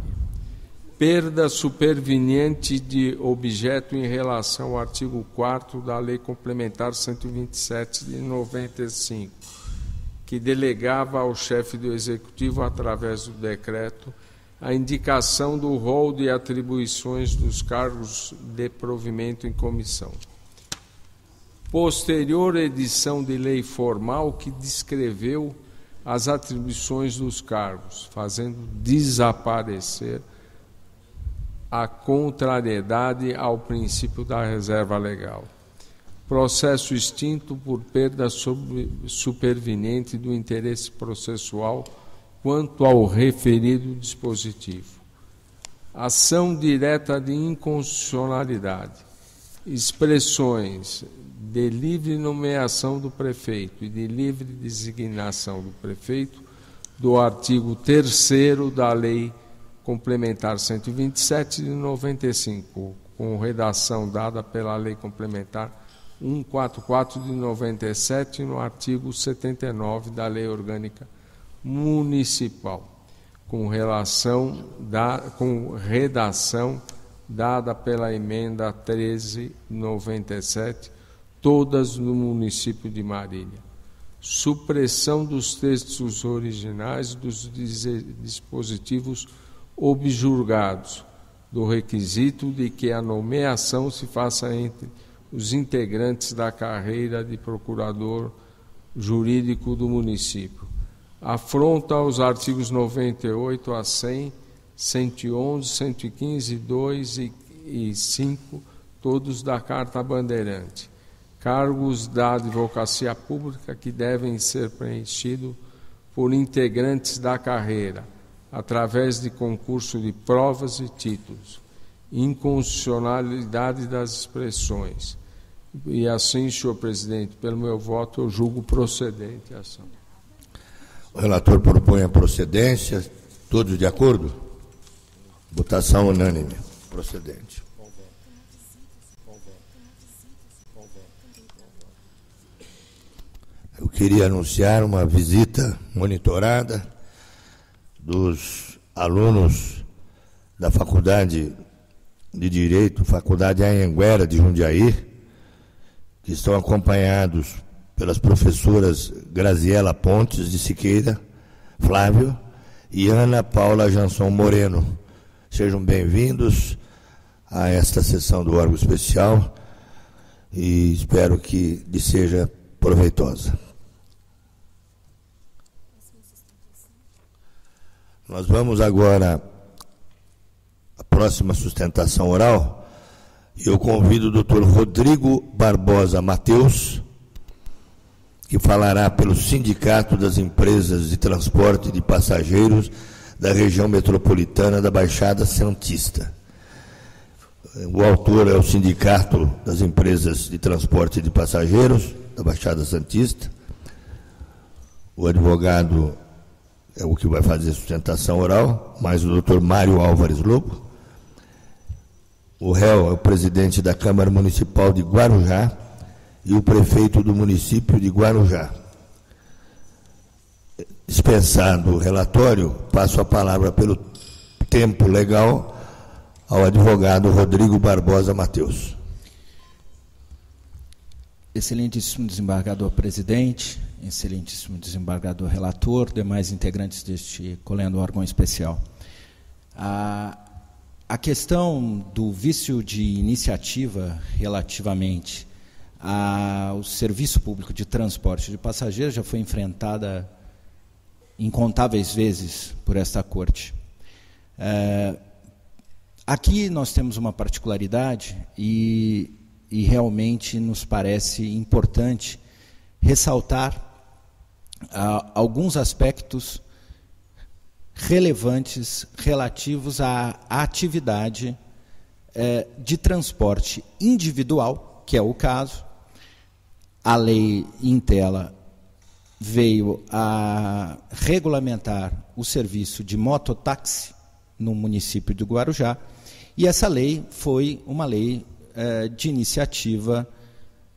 Perda superveniente de objeto em relação ao artigo 4º da Lei Complementar 127 de 95, que delegava ao chefe do Executivo, através do decreto, a indicação do rol de atribuições dos cargos de provimento em comissão. Posterior edição de lei formal que descreveu as atribuições dos cargos, fazendo desaparecer a contrariedade ao princípio da reserva legal. Processo extinto por perda superveniente do interesse processual quanto ao referido dispositivo. Ação direta de inconstitucionalidade. Expressões de livre nomeação do prefeito e de livre designação do prefeito do artigo 3º da Lei Complementar 127 de 95, com redação dada pela Lei Complementar 144 de 97, no artigo 79 da Lei Orgânica Municipal, com redação dada pela emenda 1397, todas no município de Marília. Supressão dos textos originais dos dispositivos objurgados, do requisito de que a nomeação se faça entre os integrantes da carreira de procurador jurídico do município. Afronta aos artigos 98 a 100, 111, 115, 2 e 5, todos da Carta Bandeirante. Cargos da advocacia pública que devem ser preenchidos por integrantes da carreira, através de concurso de provas e títulos. Inconstitucionalidade das expressões. E assim, senhor presidente, pelo meu voto, eu julgo procedente a ação.
O relator propõe a procedência. Todos de acordo? Votação unânime. Procedente. queria anunciar uma visita monitorada dos alunos da Faculdade de Direito, Faculdade Anhanguera de Jundiaí, que estão acompanhados pelas professoras Graziela Pontes de Siqueira, Flávio, e Ana Paula Jansson Moreno. Sejam bem-vindos a esta sessão do órgão especial e espero que lhe seja proveitosa. Nós vamos agora à próxima sustentação oral e eu convido o doutor Rodrigo Barbosa Mateus, que falará pelo Sindicato das Empresas de Transporte de Passageiros da região metropolitana da Baixada Santista. O autor é o Sindicato das Empresas de Transporte de Passageiros da Baixada Santista. O advogado é o que vai fazer a sustentação oral, mais o doutor Mário Álvares Lobo. O réu é o presidente da Câmara Municipal de Guarujá e o prefeito do município de Guarujá. Dispensado o relatório, passo a palavra pelo tempo legal ao advogado Rodrigo Barbosa Mateus.
Excelentíssimo desembargador presidente, excelentíssimo desembargador relator, demais integrantes deste colendo órgão especial. A questão do vício de iniciativa relativamente ao serviço público de transporte de passageiros já foi enfrentada incontáveis vezes por esta corte. Aqui nós temos uma particularidade e realmente nos parece importante ressaltar alguns aspectos relevantes relativos à atividade de transporte individual, que é o caso. A lei em tela veio a regulamentar o serviço de mototáxi no município de Guarujá, e essa lei foi uma lei de iniciativa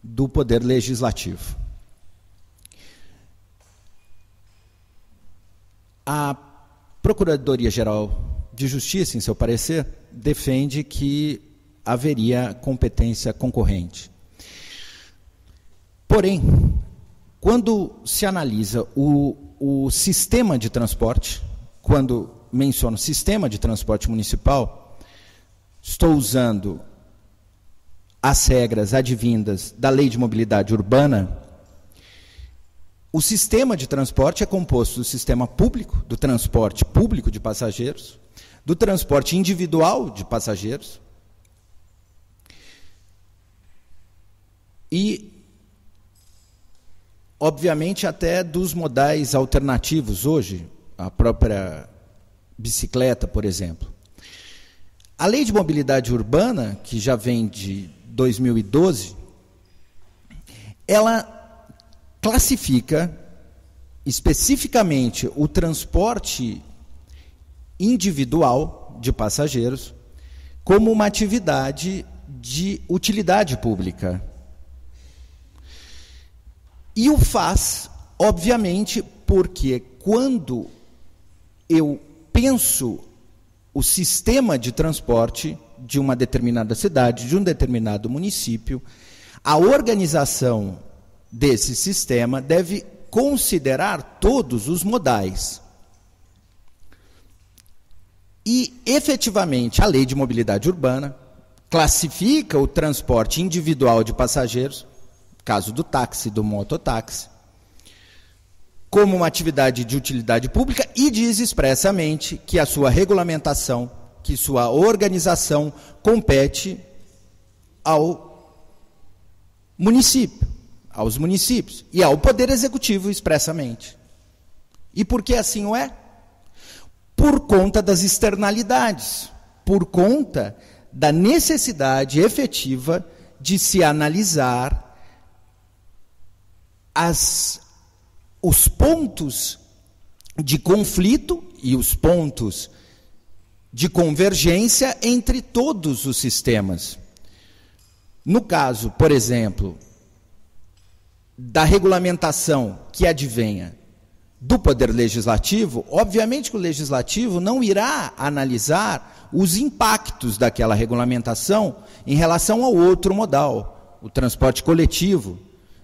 do Poder Legislativo. A Procuradoria-Geral de Justiça, em seu parecer, defende que haveria competência concorrente. Porém, quando se analisa o sistema de transporte, quando menciono sistema de transporte municipal, estou usando as regras advindas da Lei de Mobilidade Urbana. O sistema de transporte é composto do sistema público, do transporte público de passageiros, do transporte individual de passageiros e, obviamente, até dos modais alternativos hoje, a própria bicicleta, por exemplo. A Lei de Mobilidade Urbana, que já vem de 2012, ela classifica especificamente o transporte individual de passageiros como uma atividade de utilidade pública. E o faz, obviamente, porque quando eu penso o sistema de transporte de uma determinada cidade, de um determinado município, a organização desse sistema deve considerar todos os modais. E, efetivamente, a Lei de Mobilidade Urbana classifica o transporte individual de passageiros, caso do táxi, do mototáxi, como uma atividade de utilidade pública e diz expressamente que a sua regulamentação, que sua organização compete ao município, aos municípios e ao Poder Executivo expressamente. E por que assim o é? Por conta das externalidades, por conta da necessidade efetiva de se analisar os pontos de conflito e os pontos de convergência entre todos os sistemas. No caso, por exemplo, da regulamentação que advenha do Poder Legislativo, obviamente que o Legislativo não irá analisar os impactos daquela regulamentação em relação ao outro modal, o transporte coletivo.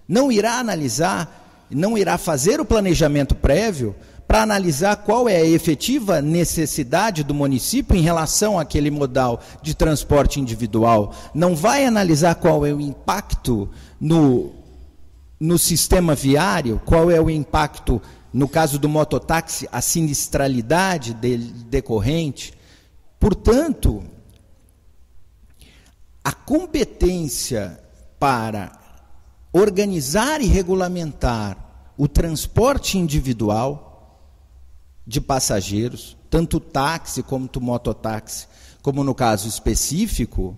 Não irá analisar, não irá fazer o planejamento prévio para analisar qual é a efetiva necessidade do município em relação àquele modal de transporte individual. Não vai analisar qual é o impacto no sistema viário, qual é o impacto, no caso do mototáxi, a sinistralidade decorrente. Portanto, a competência para organizar e regulamentar o transporte individual de passageiros, tanto o táxi como o mototáxi, como no caso específico,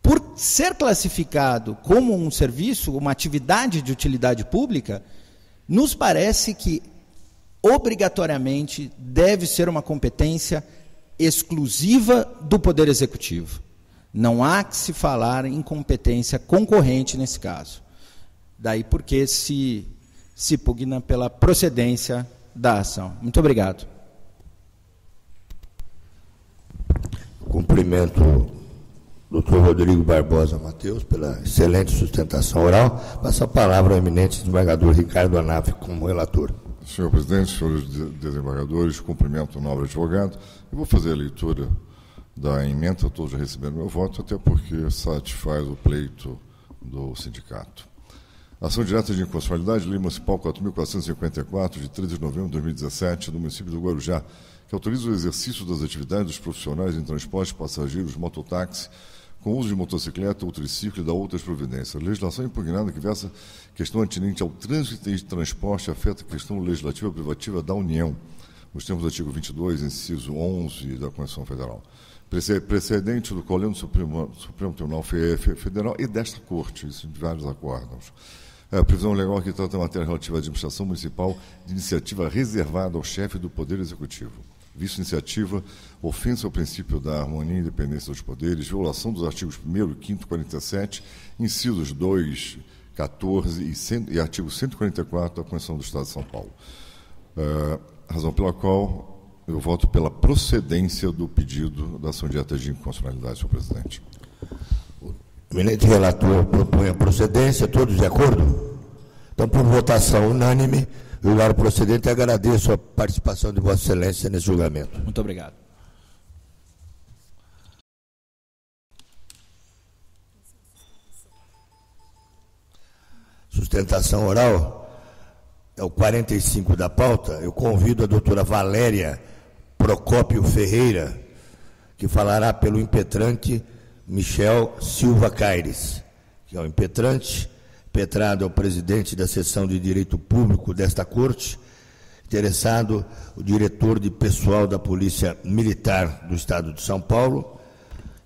por ser classificado como um serviço, uma atividade de utilidade pública, nos parece que obrigatoriamente deve ser uma competência exclusiva do Poder Executivo. Não há que se falar em competência concorrente nesse caso. Daí porque se pugna pela procedência da ação. Muito obrigado.
Cumprimento o Dr. Rodrigo Barbosa Mateus pela excelente sustentação oral. Passa a palavra ao eminente desembargador Ricardo Anaf como relator.
Senhor presidente, senhores desembargadores, cumprimento o nobre advogado. Eu vou fazer a leitura da ementa, todos já receberam meu voto, até porque satisfaz o pleito do sindicato. Ação direta de inconstitucionalidade, Lei Municipal 4.454, de 13 de novembro de 2017, do município do Guarujá, que autoriza o exercício das atividades dos profissionais em transporte de passageiros, mototáxi, com uso de motocicleta ou triciclo e da outras providências. Legislação impugnada que versa questão atinente ao trânsito e transporte afeta a questão legislativa privativa da União, nos termos do artigo 22, inciso 11 da Constituição Federal. Precedente do qual do Supremo Tribunal Federal e desta Corte, isso de vários acórdãos. A previsão legal que trata a matéria relativa à administração municipal de iniciativa reservada ao chefe do Poder Executivo. Visto iniciativa, ofensa ao princípio da harmonia e independência dos poderes, violação dos artigos 1º, 5º, 47, incisos 2, 14 e artigo 144 da Constituição do Estado de São Paulo. Razão pela qual eu voto pela procedência do pedido da ação direta de inconstitucionalidade, senhor presidente.
O eminente relator propõe a procedência, todos de acordo? Então, por votação unânime, julgar o procedente e agradeço a participação de Vossa Excelência nesse julgamento.
Muito obrigado.
Sustentação oral é o 45 da pauta. Eu convido a doutora Valéria Procópio Ferreira, que falará pelo impetrante Michel Silva Caires, que é o impetrante. Impetrado é o presidente da seção de Direito Público desta Corte, interessado o diretor de pessoal da Polícia Militar do Estado de São Paulo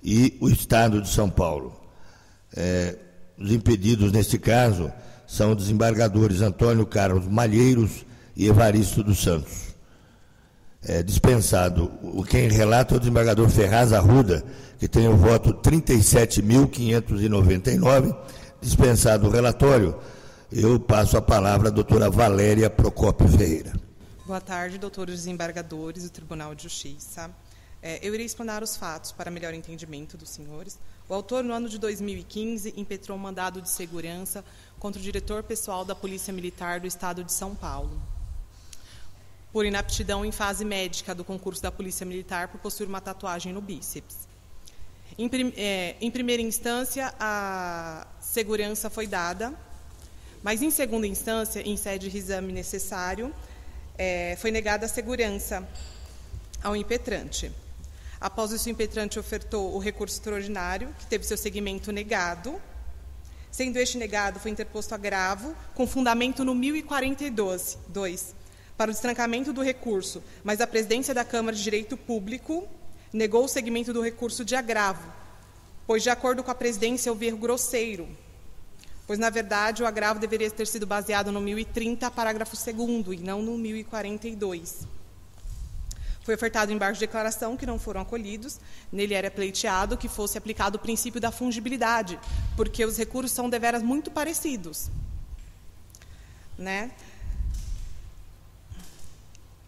e o Estado de São Paulo. Os impedidos, neste caso, são os desembargadores Antônio Carlos Malheiros e Evaristo dos Santos. Dispensado. Quem relata é o desembargador Ferraz Arruda, que tem o voto 37.599. Dispensado o relatório, eu passo a palavra à doutora Valéria Procópio Ferreira.
Boa tarde, doutores desembargadores do Tribunal de Justiça. Eu irei explanar os fatos para melhor entendimento dos senhores. O autor, no ano de 2015, impetrou um mandado de segurança contra o diretor pessoal da Polícia Militar do Estado de São Paulo, por inaptidão em fase médica do concurso da Polícia Militar por possuir uma tatuagem no bíceps. Em primeira instância, a segurança foi dada, mas em segunda instância, em sede de exame necessário, foi negada a segurança ao impetrante. Após isso, o impetrante ofertou o recurso extraordinário, que teve seu seguimento negado. Sendo este negado, foi interposto agravo, com fundamento no 1042, para o destrancamento do recurso, mas a presidência da Câmara de Direito Público negou o seguimento do recurso de agravo, pois, de acordo com a presidência, houve erro grosseiro, pois, na verdade, o agravo deveria ter sido baseado no 1030, parágrafo 2º, e não no 1042. Foi ofertado embargos de declaração que não foram acolhidos. Nele era pleiteado que fosse aplicado o princípio da fungibilidade, porque os recursos são deveras muito parecidos. né?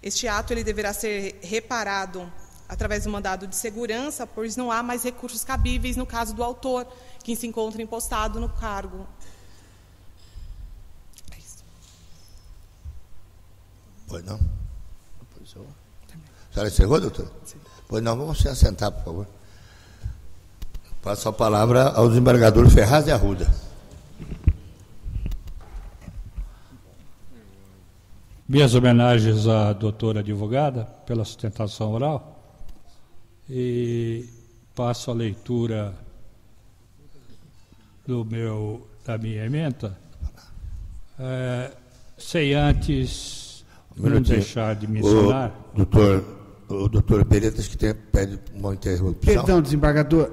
Este ato ele deverá ser reparado através do mandado de segurança, pois não há mais recursos cabíveis no caso do autor, que se encontra impostado no cargo. É isso.
Pois não? A senhora encerrou, doutor? Sim. Pois não, vamos se assentar, por favor. Passo a palavra ao desembargador Ferraz de Arruda.
Minhas homenagens à doutora advogada pela sustentação oral e passo a leitura da minha ementa, sem antes não deixar de mencionar.
O doutor Peretas que pede uma interrupção.
Perdão, desembargador.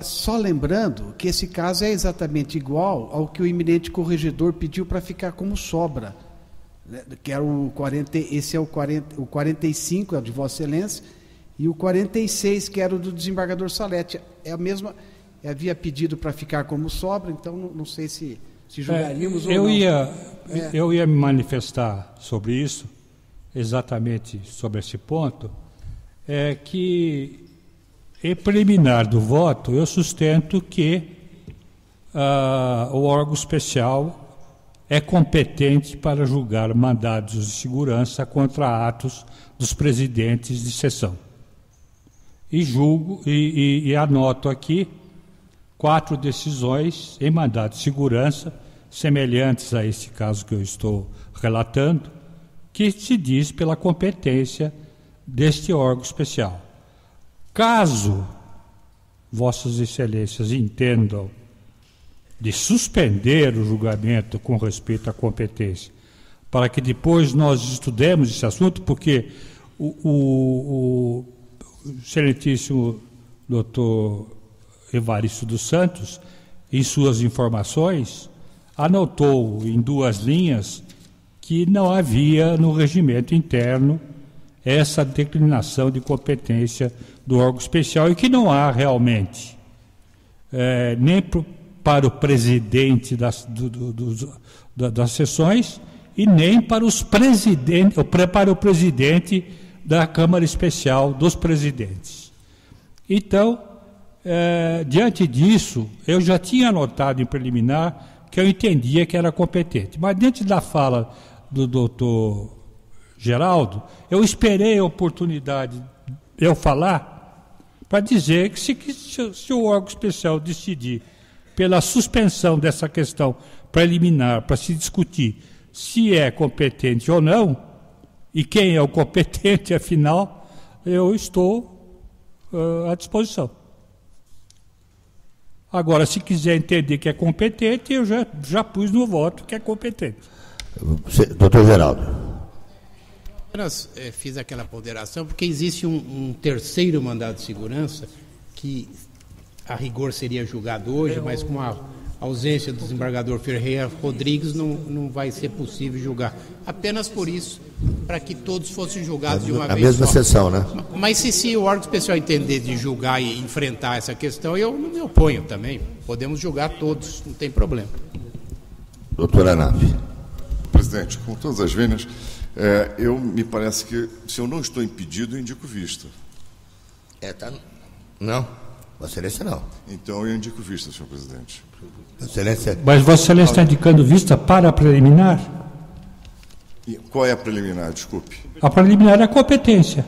Só lembrando que esse caso é exatamente igual ao que o eminente corregedor pediu para ficar como sobra. Que era o 40, esse é o 45, é o de Vossa Excelência, e o 46, que era o do desembargador Salete. É a mesma, havia pedido para ficar como sobra, então não sei se julgaríamos ou não.
Eu ia me manifestar sobre isso, exatamente sobre esse ponto, que em preliminar do voto eu sustento que o órgão especial é competente para julgar mandados de segurança contra atos dos presidentes de sessão. E julgo e anoto aqui 4 decisões em mandado de segurança semelhantes a esse caso que eu estou relatando, que se diz pela competência deste órgão especial. Caso Vossas Excelências entendam de suspender o julgamento com respeito à competência, para que depois nós estudemos esse assunto, porque o excelentíssimo doutor Evaristo dos Santos, em suas informações, anotou em 2 linhas que não havia no regimento interno essa declinação de competência do órgão especial e que não há realmente nem para o presidente das sessões e nem para os para o presidente da Câmara Especial dos Presidentes. Então, diante disso, eu já tinha anotado em preliminar que eu entendia que era competente. Mas diante da fala do doutor Geraldo, eu esperei a oportunidade de eu falar para dizer que se o órgão especial decidir pela suspensão dessa questão preliminar para se discutir se é competente ou não, e quem é o competente, afinal, eu estou à disposição. Agora, se quiser entender que é competente, eu já pus no voto que é competente.
Doutor Geraldo.
Apenas fiz aquela ponderação porque existe um terceiro mandado de segurança que a rigor seria julgado hoje, mas com a ausência do desembargador Ferreira Rodrigues não vai ser possível julgar. Apenas por isso, para que todos fossem julgados de uma vez só.
A mesma sessão, né?
Mas se o órgão especial entender de julgar e enfrentar essa questão, eu não me oponho também. Podemos julgar todos, não tem problema.
Doutora Anafi.
Presidente, com todas as vênias, me parece que, se eu não estou impedido, eu indico vista.
Não, Vossa Excelência não.
Então eu indico vista, senhor presidente.
Vossa Excelência...
Mas Vossa Excelência está indicando vista para a preliminar?
E qual é a preliminar, desculpe?
A preliminar é a competência.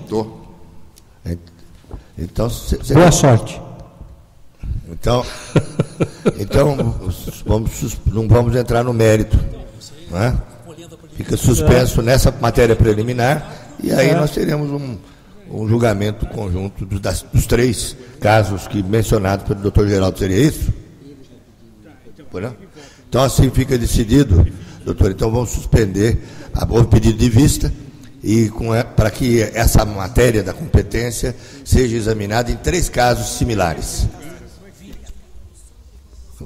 Então,
boa sorte.
Então não vamos entrar no mérito, não é? Fica suspenso nessa matéria preliminar e aí nós teremos um julgamento conjunto dos 3 casos que mencionados pelo doutor Geraldo. Seria isso? Então assim fica decidido, doutor. Então vamos suspender o pedido de vista e para que essa matéria da competência seja examinada em 3 casos similares.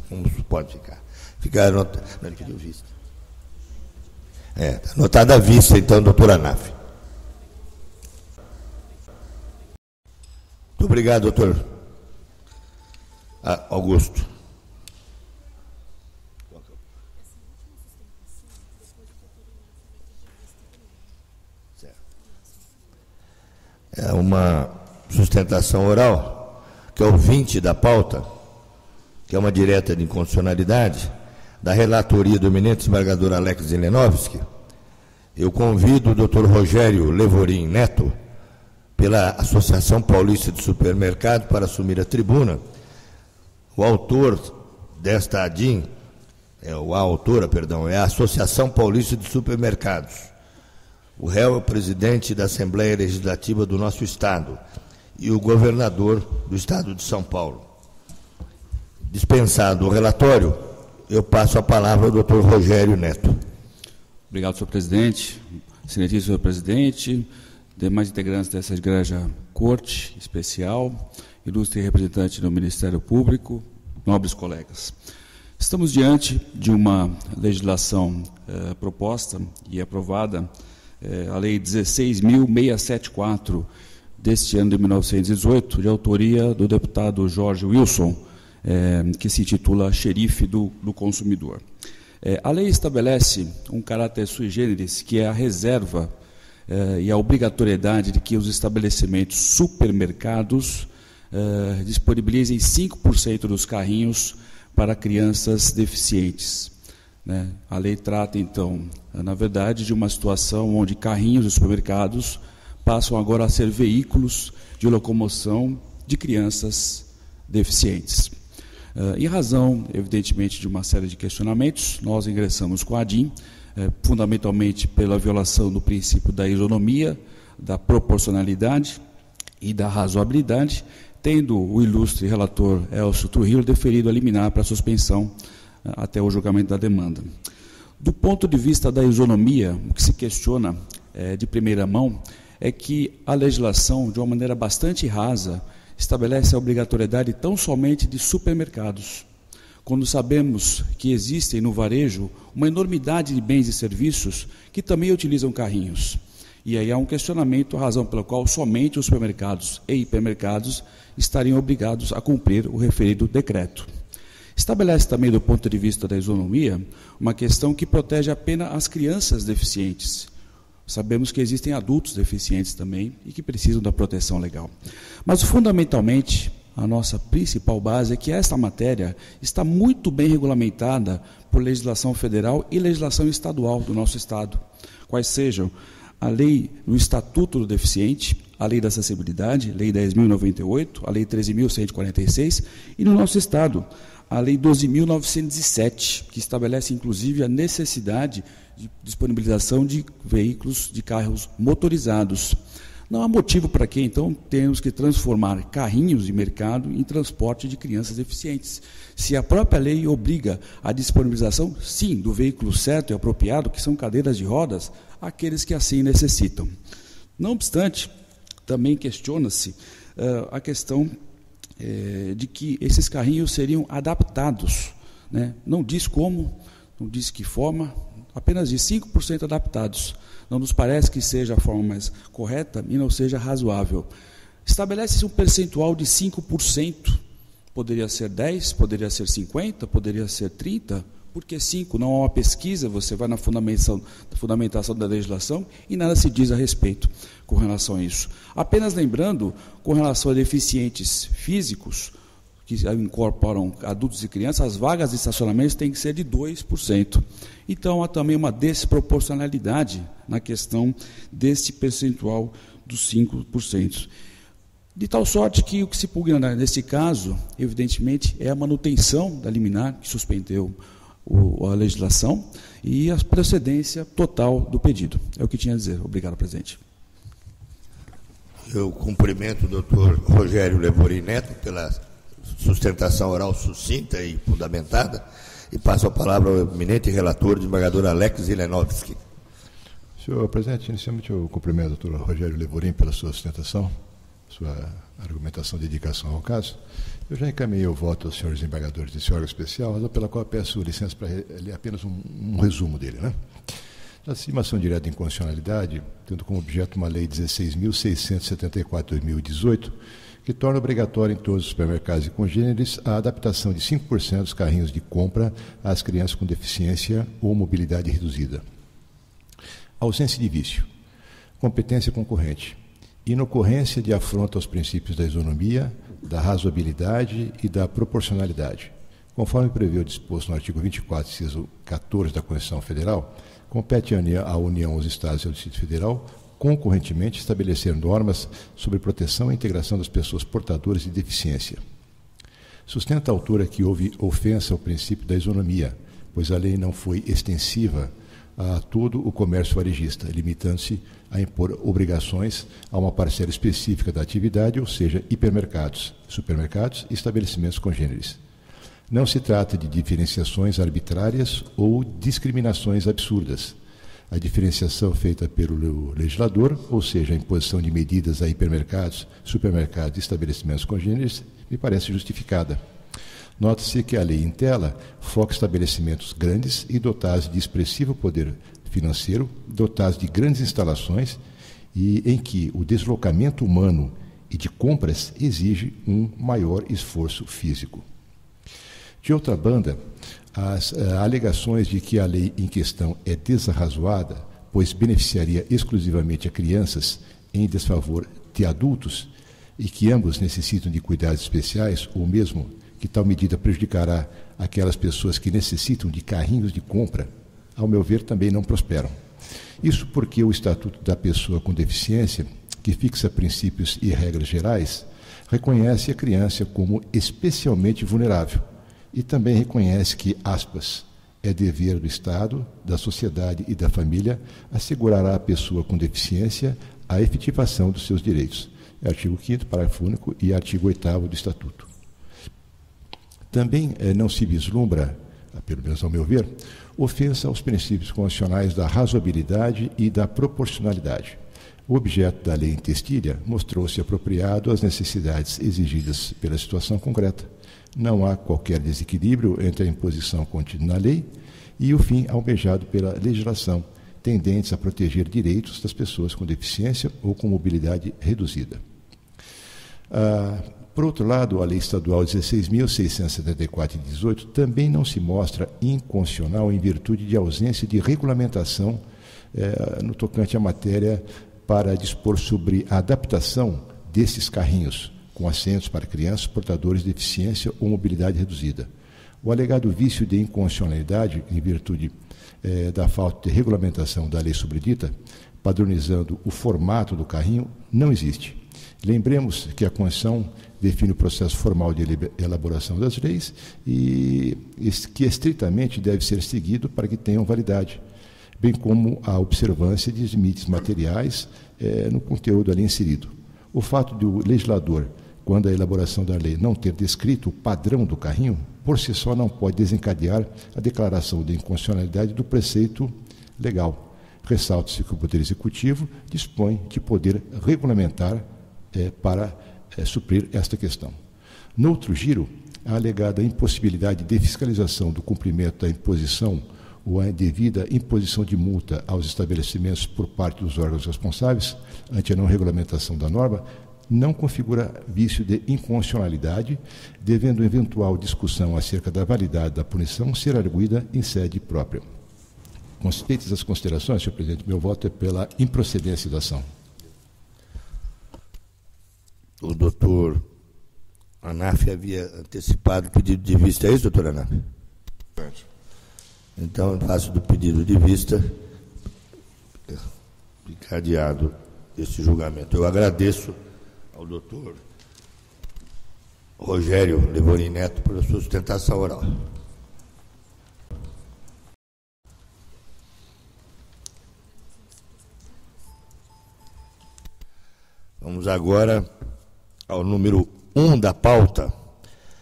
Como pode ficar? Ficar anotado. Não, ele pediu vista. Anotada a vista, então, doutora Anafi. Muito obrigado, doutor Augusto. é uma sustentação oral, que é o 20 da pauta, que é uma direta de inconstitucionalidade, da relatoria do eminente desembargador Alex Zelenovski. Eu convido o Dr. Rogério Levorim Neto, pela Associação Paulista de Supermercado, para assumir a tribuna. O autor desta ADIM, a autora, é a Associação Paulista de Supermercados. O réu é o presidente da Assembleia Legislativa do nosso Estado e o governador do Estado de São Paulo. Dispensado o relatório, eu passo a palavra ao Dr. Rogério Neto.
Obrigado, senhor presidente. Excelentíssimo senhor presidente, demais integrantes dessa igreja corte especial, ilustre representante do Ministério Público, nobres colegas. Estamos diante de uma legislação proposta e aprovada, a Lei 16.674, deste ano de 1918, de autoria do deputado Jorge Wilson, que se intitula Xerife do Consumidor. A lei estabelece um caráter sui generis, que é a reserva e a obrigatoriedade de que os estabelecimentos supermercados disponibilizem 5% dos carrinhos para crianças deficientes. A lei trata, então, na verdade, de uma situação onde carrinhos de supermercados passam agora a ser veículos de locomoção de crianças deficientes. Em razão, evidentemente, de uma série de questionamentos, nós ingressamos com a ADIM, fundamentalmente pela violação do princípio da isonomia, da proporcionalidade e da razoabilidade, tendo o ilustre relator Elcio Trujillo deferido a liminar para suspensão até o julgamento da demanda. Do ponto de vista da isonomia, o que se questiona de primeira mão é que a legislação, de uma maneira bastante rasa, estabelece a obrigatoriedade tão somente de supermercados, quando sabemos que existem no varejo uma enormidade de bens e serviços que também utilizam carrinhos. E aí há um questionamento, a razão pela qual somente os supermercados e hipermercados estariam obrigados a cumprir o referido decreto. Estabelece também, do ponto de vista da isonomia, uma questão que protege apenas as crianças deficientes. Sabemos que existem adultos deficientes também e que precisam da proteção legal. Mas, fundamentalmente, a nossa principal base é que esta matéria está muito bem regulamentada por legislação federal e legislação estadual do nosso Estado, quais sejam a lei do Estatuto do Deficiente, a lei da acessibilidade, lei 10.098, a lei 13.146, e no nosso Estado, a lei 12.907, que estabelece, inclusive, a necessidade de disponibilização de veículos, de carros motorizados. Não há motivo para que, então, tenhamos que transformar carrinhos de mercado em transporte de crianças deficientes. Se a própria lei obriga a disponibilização, sim, do veículo certo e apropriado, que são cadeiras de rodas, àqueles que assim necessitam. Não obstante, também questiona-se a questão de que esses carrinhos seriam adaptados. Não diz como, não diz que forma, apenas de 5% adaptados. Não nos parece que seja a forma mais correta e não seja razoável. Estabelece-se um percentual de 5%. Poderia ser 10%, poderia ser 50%, poderia ser 30%. Por que 5%? Não há uma pesquisa, você vai na fundamentação da legislação e nada se diz a respeito com relação a isso. Apenas lembrando, com relação a deficientes físicos, que incorporam adultos e crianças, as vagas de estacionamento têm que ser de 2%. Então, há também uma desproporcionalidade na questão deste percentual dos 5%. De tal sorte que o que se pugna nesse caso, evidentemente, é a manutenção da liminar que suspendeu a legislação e a procedência total do pedido. É o que tinha a dizer. Obrigado, presidente.
Eu cumprimento o doutor Rogério Levorim Neto pela sustentação oral sucinta e fundamentada e passo a palavra ao eminente relator, desembargador Alex Zelenovski.
Senhor presidente, inicialmente eu cumprimento o doutor Rogério Levorim pela sua sustentação, sua argumentação de dedicação ao caso. Eu já encaminhei o voto aos senhores embargadores desse órgão especial, razão pela qual peço licença para ler apenas um resumo dele. A estimação direta de inconstitucionalidade, tendo como objeto uma lei 16.674/2018, que torna obrigatório em todos os supermercados e congêneres a adaptação de 5% dos carrinhos de compra às crianças com deficiência ou mobilidade reduzida. Ausência de vício, competência concorrente, inocorrência de afronta aos princípios da isonomia, da razoabilidade e da proporcionalidade. Conforme prevê o disposto no artigo 24, inciso 14 da Constituição Federal, compete à União, aos Estados e ao Distrito Federal, concorrentemente, estabelecer normas sobre proteção e integração das pessoas portadoras de deficiência. Sustenta a autora que houve ofensa ao princípio da isonomia, pois a lei não foi extensiva a todo o comércio varejista, limitando-se a impor obrigações a uma parcela específica da atividade, ou seja, hipermercados, supermercados e estabelecimentos congêneres. Não se trata de diferenciações arbitrárias ou discriminações absurdas. A diferenciação feita pelo legislador, ou seja, a imposição de medidas a hipermercados, supermercados e estabelecimentos congêneres, me parece justificada. Nota-se que a lei em tela foca estabelecimentos grandes e dotados de expressivo poder financeiro, dotados de grandes instalações e em que o deslocamento humano e de compras exige um maior esforço físico. De outra banda, as alegações de que a lei em questão é desarrazoada, pois beneficiaria exclusivamente a crianças em desfavor de adultos e que ambos necessitam de cuidados especiais, ou mesmo que tal medida prejudicará aquelas pessoas que necessitam de carrinhos de compra, ao meu ver, também não prosperam. Isso porque o Estatuto da Pessoa com Deficiência, que fixa princípios e regras gerais, reconhece a criança como especialmente vulnerável e também reconhece que, aspas, é dever do Estado, da sociedade e da família assegurar à pessoa com deficiência a efetivação dos seus direitos. É artigo 5º, parágrafo único e artigo 8º do Estatuto. Também não se vislumbra, pelo menos ao meu ver, ofensa aos princípios constitucionais da razoabilidade e da proporcionalidade. O objeto da lei em testilha mostrou-se apropriado às necessidades exigidas pela situação concreta. Não há qualquer desequilíbrio entre a imposição contida na lei e o fim almejado pela legislação, tendentes a proteger direitos das pessoas com deficiência ou com mobilidade reduzida. Por outro lado, a Lei Estadual 16.674 de 18 também não se mostra inconstitucional em virtude de ausência de regulamentação no tocante à matéria para dispor sobre a adaptação desses carrinhos com assentos para crianças portadores de deficiência ou mobilidade reduzida. O alegado vício de inconstitucionalidade, em virtude da falta de regulamentação da lei sobredita, padronizando o formato do carrinho, não existe. Lembremos que a Constituição define o processo formal de elaboração das leis e que estritamente deve ser seguido para que tenham validade, bem como a observância de limites materiais no conteúdo ali inserido. O fato de o legislador, quando a elaboração da lei não ter descrito o padrão do carrinho, por si só não pode desencadear a declaração de inconstitucionalidade do preceito legal. Ressalta-se que o Poder Executivo dispõe de poder regulamentar para suprir esta questão. No outro giro, a alegada impossibilidade de fiscalização do cumprimento da imposição ou a devida imposição de multa aos estabelecimentos por parte dos órgãos responsáveis ante a não regulamentação da norma não configura vício de inconstitucionalidade, devendo eventual discussão acerca da validade da punição ser arguida em sede própria. Feitas as considerações, senhor presidente, meu voto é pela improcedência da ação.
O doutor Anaf havia antecipado o pedido de vista, é isso, doutor Anaf? Então, eu faço do pedido de vista encadeado esse julgamento. Eu agradeço ao doutor Rogério Levorim Neto pela sua sustentação oral. Vamos agora ao número 1 da pauta,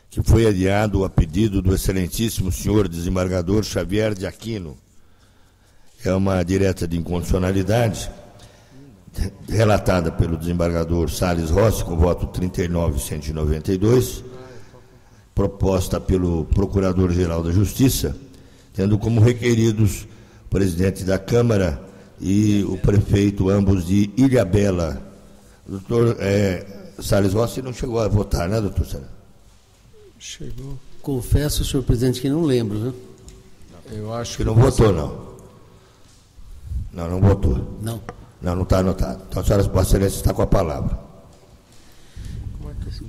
que foi adiado a pedido do excelentíssimo senhor desembargador Xavier de Aquino. É uma direta de inconstitucionalidade relatada pelo desembargador Salles Rossi, com voto 39.192, proposta pelo Procurador-Geral da Justiça, tendo como requeridos o presidente da Câmara e o prefeito, ambos de Ilhabela. O doutor Salles Rossi não chegou a votar, né, doutor Salles?
Chegou. Confesso, senhor presidente, que não lembro, viu?
Eu acho que não votou, não. Não votou.
Não.
Não está anotado. Então, a senhora, Vossa Excelência, está com a palavra.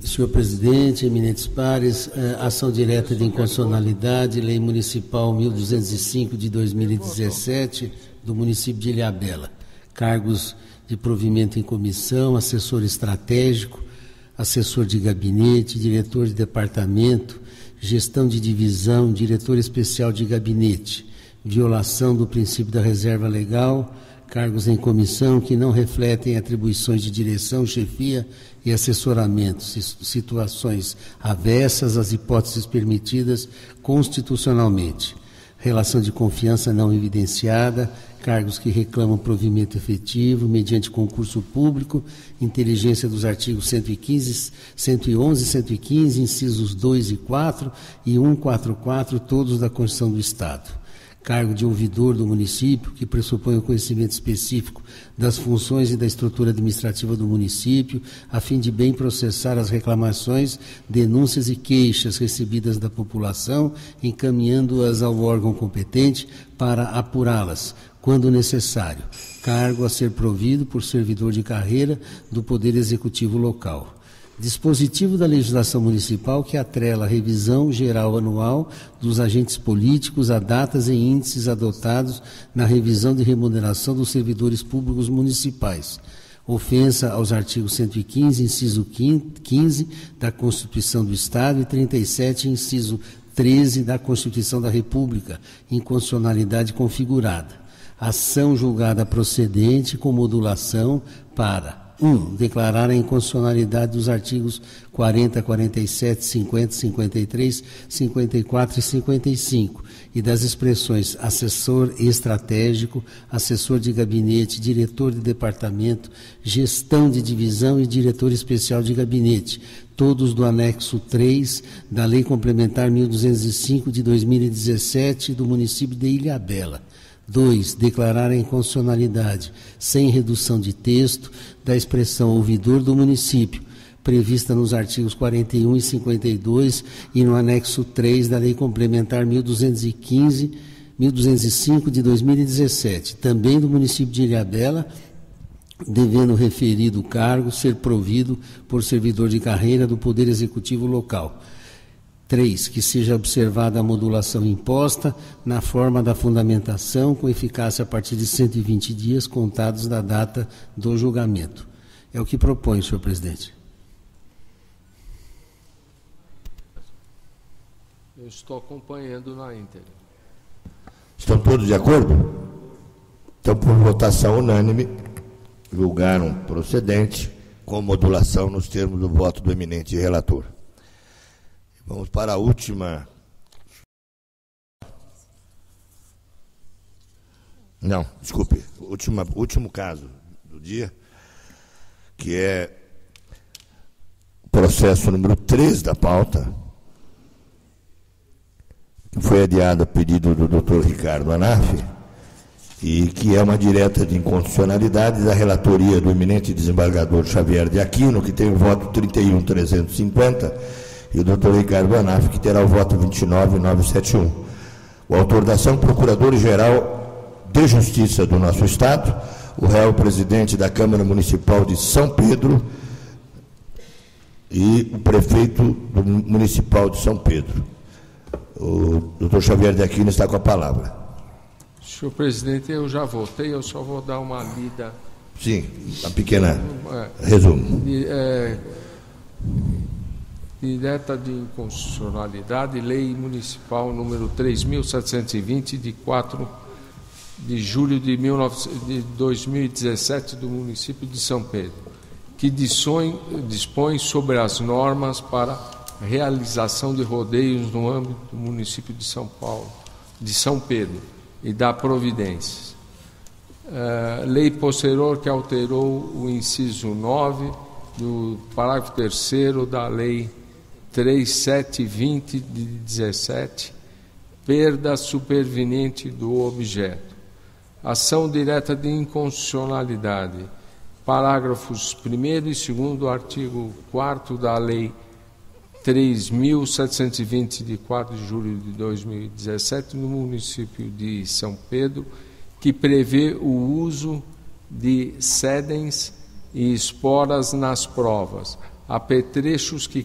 Senhor presidente, eminentes pares, ação direta de inconstitucionalidade, lei municipal 1205 de 2017, do município de Ilhabela. Cargos de provimento em comissão, assessor estratégico, assessor de gabinete, diretor de departamento, gestão de divisão, diretor especial de gabinete, violação do princípio da reserva legal, cargos em comissão que não refletem atribuições de direção, chefia e assessoramento, situações avessas às hipóteses permitidas constitucionalmente, relação de confiança não evidenciada, cargos que reclamam provimento efetivo mediante concurso público, inteligência dos artigos 111 e 115, incisos 2 e 4 e 144, todos da Constituição do Estado. Cargo de ouvidor do município, que pressupõe o conhecimento específico das funções e da estrutura administrativa do município, a fim de bem processar as reclamações, denúncias e queixas recebidas da população, encaminhando-as ao órgão competente para apurá-las, quando necessário. Cargo a ser provido por servidor de carreira do Poder Executivo local. Dispositivo da legislação municipal que atrela a revisão geral anual dos agentes políticos a datas e índices adotados na revisão de remuneração dos servidores públicos municipais. Ofensa aos artigos 115, inciso 15 da Constituição do Estado e 37, inciso 13 da Constituição da República, inconstitucionalidade configurada. Ação julgada procedente com modulação para 1. Declarar a inconstitucionalidade dos artigos 40, 47, 50, 53, 54 e 55 e das expressões assessor estratégico, assessor de gabinete, diretor de departamento, gestão de divisão e diretor especial de gabinete, todos do anexo 3 da Lei Complementar 1205 de 2017 do município de Ilhabela. 2. Declarar a inconstitucionalidade, sem redução de texto, da expressão ouvidor do município, prevista nos artigos 41 e 52 e no anexo 3 da Lei Complementar 1205 de 2017, também do município de Ilhabela, devendo o referido cargo ser provido por servidor de carreira do Poder Executivo local. 3. Que seja observada a modulação imposta na forma da fundamentação, com eficácia a partir de 120 dias contados da data do julgamento. É o que propõe, senhor presidente.
Eu estou acompanhando na íntegra.
Estão todos de acordo? Então, por votação unânime, julgaram procedente com modulação nos termos do voto do eminente relator. Vamos para a última. Não, desculpe. Último caso do dia, que é o processo número 3 da pauta, que foi adiado a pedido do Dr. Ricardo Anaf, e que é uma direta de inconstitucionalidade da relatoria do eminente desembargador Xavier de Aquino, que tem o voto 31.350, e o doutor Ricardo Anaf, que terá o voto 29.971. O autor da ação, Procurador-Geral de Justiça do nosso Estado, o réu presidente da Câmara Municipal de São Pedro e o prefeito do Municipal de São Pedro. O doutor Xavier de Aquino está com a palavra.
Senhor presidente, eu já votei, eu só vou dar uma lida.
Sim, uma pequena resumo.
Direta de inconstitucionalidade, Lei Municipal número 3.720, de 4 de julho de 2017, do município de São Pedro, que dispõe sobre as normas para realização de rodeios no âmbito do município de São Pedro, e dá providências. Lei posterior que alterou o inciso 9 do parágrafo 3º da Lei 3720 de 17, perda superveniente do objeto. Ação direta de inconstitucionalidade, parágrafos 1º e 2º do artigo 4º da Lei 3.720 de 4 de julho de 2017, no município de São Pedro, que prevê o uso de sedens e esporas nas provas, apetrechos que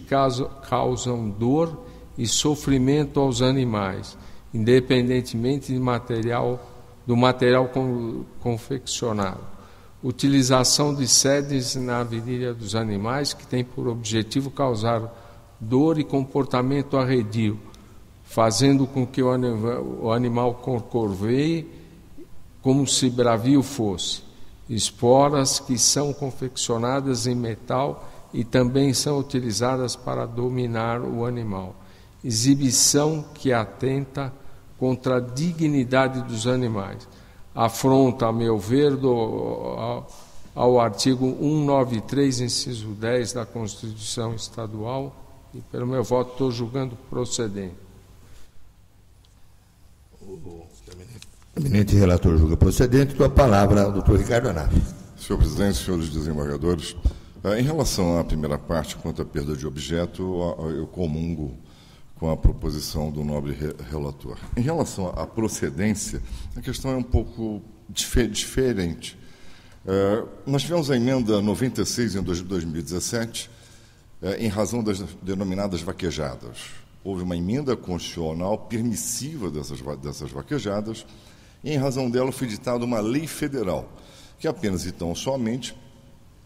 causam dor e sofrimento aos animais, independentemente do material confeccionado. Utilização de sedens na virilha dos animais, que tem por objetivo causar dor e comportamento arredio, fazendo com que o animal corcoveie como se bravio fosse. Esporas que são confeccionadas em metal e também são utilizadas para dominar o animal. Exibição que atenta contra a dignidade dos animais. Afronta, a meu ver, ao artigo 193, inciso 10 da Constituição Estadual, e pelo meu voto estou julgando procedente.
O eminente relator julga procedente. Com a palavra, ao doutor Ricardo Anaf.
Senhor presidente, senhores desembargadores, em relação à primeira parte, quanto à perda de objeto, eu comungo com a proposição do nobre relator. Em relação à procedência, a questão é um pouco diferente. Nós tivemos a emenda 96 em 2017, em razão das denominadas vaquejadas. Houve uma emenda constitucional permissiva dessas vaquejadas, e em razão dela foi editada uma lei federal, que apenas então somente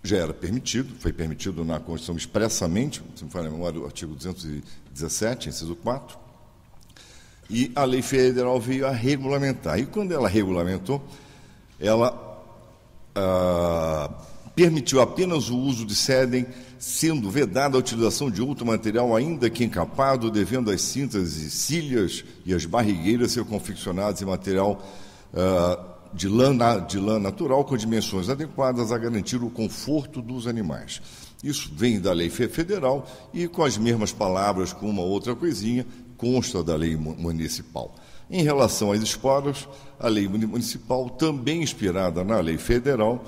já era permitido, foi permitido na Constituição expressamente, se me falha a memória, o artigo 217, inciso 4, e a lei federal veio a regulamentar. E quando ela regulamentou, ela permitiu apenas o uso de sedem, sendo vedada a utilização de outro material, ainda que encapado, devendo as cintas e cilhas e as barrigueiras ser confeccionadas em material de lã natural, com dimensões adequadas a garantir o conforto dos animais. Isso vem da lei federal e, com as mesmas palavras, com uma outra coisinha, consta da lei municipal. Em relação às esporas, a lei municipal, também inspirada na lei federal,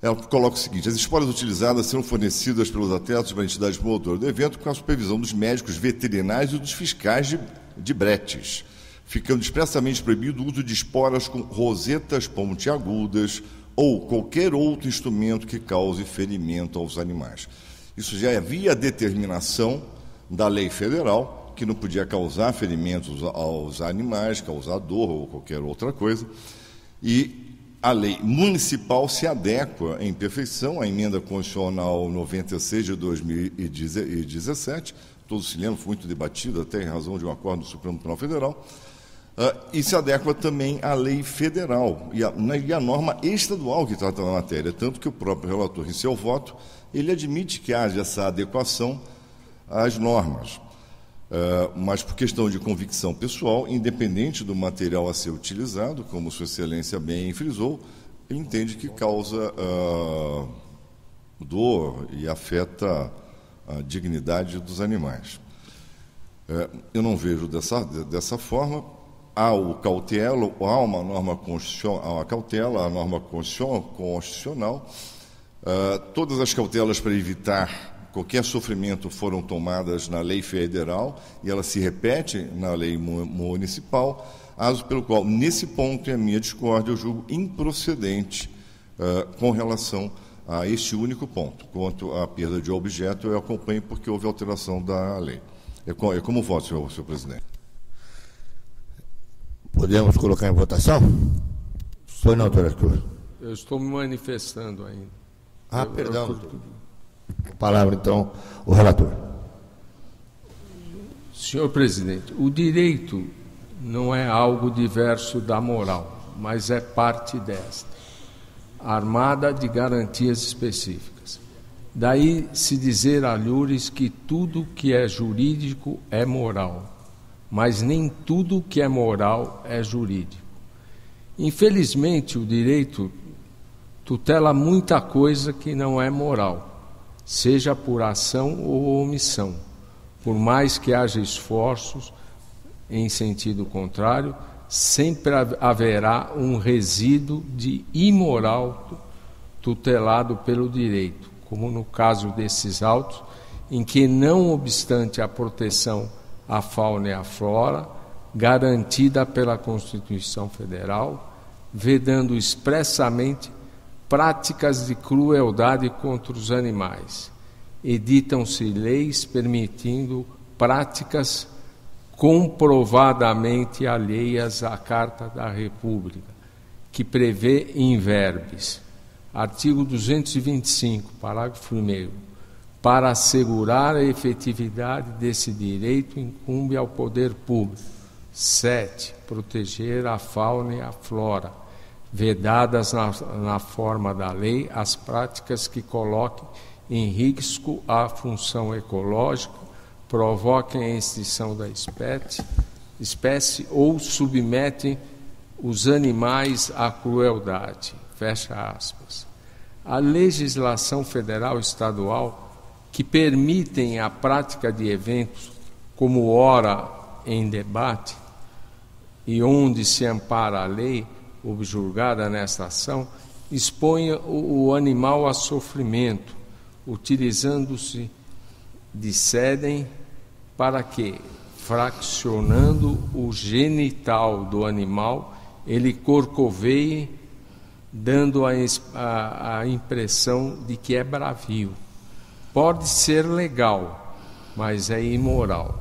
ela coloca o seguinte: as esporas utilizadas serão fornecidas pelos atletas para a entidade promotora do evento com a supervisão dos médicos veterinários e dos fiscais de bretes, ficando expressamente proibido o uso de esporas com rosetas pontiagudas ou qualquer outro instrumento que cause ferimento aos animais. Isso já havia a determinação da lei federal, que não podia causar ferimentos aos animais, causar dor ou qualquer outra coisa, e a lei municipal se adequa em perfeição à emenda constitucional 96 de 2017, todos se lembram, foi muito debatida até em razão de um acordo do Supremo Tribunal Federal, e se adequa também à lei federal e à norma estadual que trata da matéria, tanto que o próprio relator, em seu voto, ele admite que haja essa adequação às normas, mas por questão de convicção pessoal, independente do material a ser utilizado, como Sua Excelência bem frisou, ele entende que causa dor e afeta a dignidade dos animais. Eu não vejo dessa forma. Há uma norma constitucional, a norma constitucional. Todas as cautelas para evitar qualquer sofrimento foram tomadas na lei federal e ela se repete na lei municipal, caso pelo qual, nesse ponto, em a minha discórdia, eu julgo improcedente com relação a este único ponto. Quanto à perda de objeto, eu acompanho porque houve alteração da lei. É como voto, senhor presidente.
Podemos colocar em votação? Foi não, doutor Arthur.
Eu estou me manifestando ainda.
Perdão. Palavra, então, o relator.
Senhor presidente, o direito não é algo diverso da moral, mas é parte desta, armada de garantias específicas. Daí se dizer a Lures que tudo que é jurídico é moral, mas nem tudo que é moral é jurídico. Infelizmente, o direito tutela muita coisa que não é moral, seja por ação ou omissão. Por mais que haja esforços em sentido contrário, sempre haverá um resíduo de imoral tutelado pelo direito, como no caso desses autos, em que, não obstante a proteção à fauna e à flora, garantida pela Constituição Federal, vedando expressamente práticas de crueldade contra os animais. Editam-se leis permitindo práticas comprovadamente alheias à Carta da República, que prevê in verbis, artigo 225, parágrafo 1º, para assegurar a efetividade desse direito incumbe ao poder público. 7. Proteger a fauna e a flora, vedadas na forma da lei as práticas que coloquem em risco a função ecológica, provoquem a extinção da espécie ou submetem os animais à crueldade. Fecha aspas. A legislação federal e estadual que permitem a prática de eventos como ora em debate e onde se ampara a lei objurgada nesta ação, expõe o animal a sofrimento, utilizando-se de sedem para que, fraccionando o genital do animal, ele corcoveie, dando a impressão de que é bravio. Pode ser legal, mas é imoral.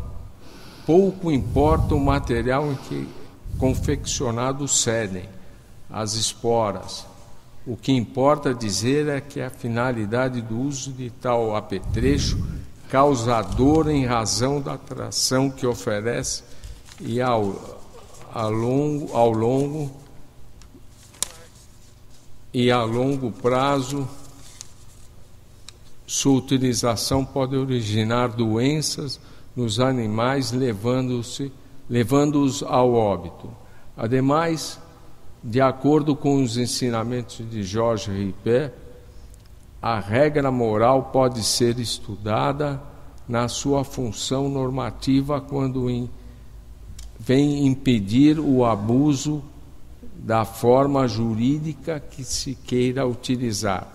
Pouco importa o material em que confeccionado cedem, as esporas. O que importa dizer é que a finalidade do uso de tal apetrecho causador em razão da atração que oferece e ao longo prazo sua utilização pode originar doenças nos animais, levando-os ao óbito. Ademais, de acordo com os ensinamentos de Georges Ripet, a regra moral pode ser estudada na sua função normativa quando vem impedir o abuso da forma jurídica que se queira utilizar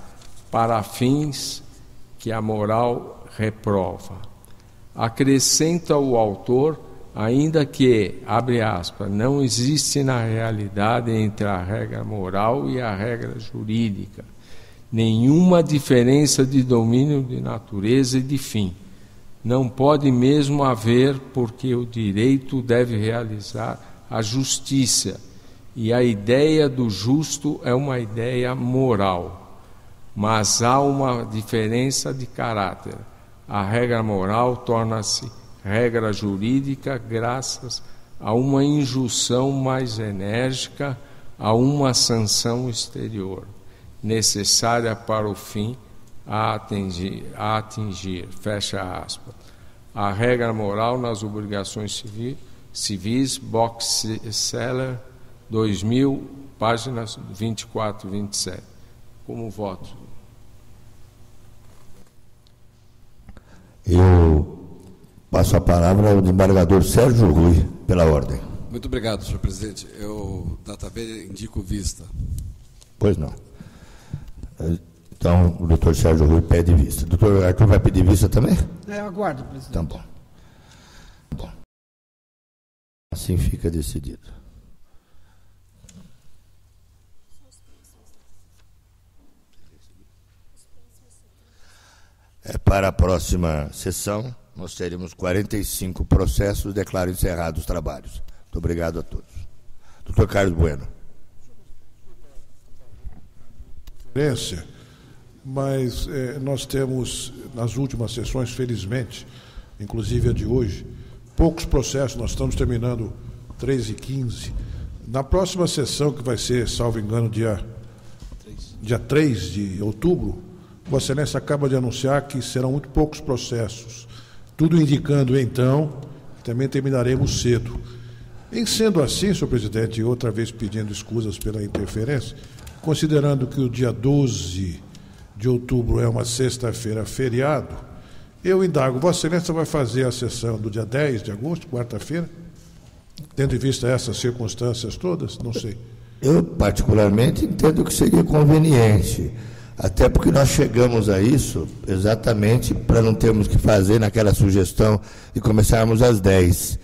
para fins que a moral reprova. Acrescenta o autor, ainda que, abre aspas, não existe na realidade entre a regra moral e a regra jurídica nenhuma diferença de domínio de natureza e de fim. Não pode mesmo haver, porque o direito deve realizar a justiça, e a ideia do justo é uma ideia moral. Mas há uma diferença de caráter. A regra moral torna-se regra jurídica graças a uma injunção mais enérgica, a uma sanção exterior, necessária para o fim a atingir. Fecha aspas. A regra moral nas obrigações civis, box seller, 2000, páginas 24 e 27. Como voto?
Eu passo a palavra ao desembargador Sérgio Rui, pela ordem.
Muito obrigado, senhor presidente. Eu, data B, indico vista.
Pois não. Então, o doutor Sérgio Rui pede vista. O doutor Arthur vai pedir vista também?
Aguardo, presidente.
Então, bom. Assim fica decidido. Para a próxima sessão, nós teremos 45 processos, declaro encerrados os trabalhos. Muito obrigado a todos. Doutor Carlos Bueno.
Mas nós temos, nas últimas sessões, felizmente, inclusive a de hoje, poucos processos. Nós estamos terminando 13 e 15. Na próxima sessão, que vai ser, salvo engano, dia 3 de outubro, Vossa Excelência acaba de anunciar que serão muito poucos processos, tudo indicando, então, que também terminaremos cedo. Em sendo assim, senhor presidente, e outra vez pedindo escusas pela interferência, considerando que o dia 12 de outubro é uma sexta-feira feriado, eu indago, Vossa Excelência vai fazer a sessão do dia 10 de agosto, quarta-feira, tendo em vista essas circunstâncias todas? Não sei.
Eu, particularmente, entendo que seria conveniente, até porque nós chegamos a isso exatamente para não termos que fazer naquela sugestão de começarmos às 10.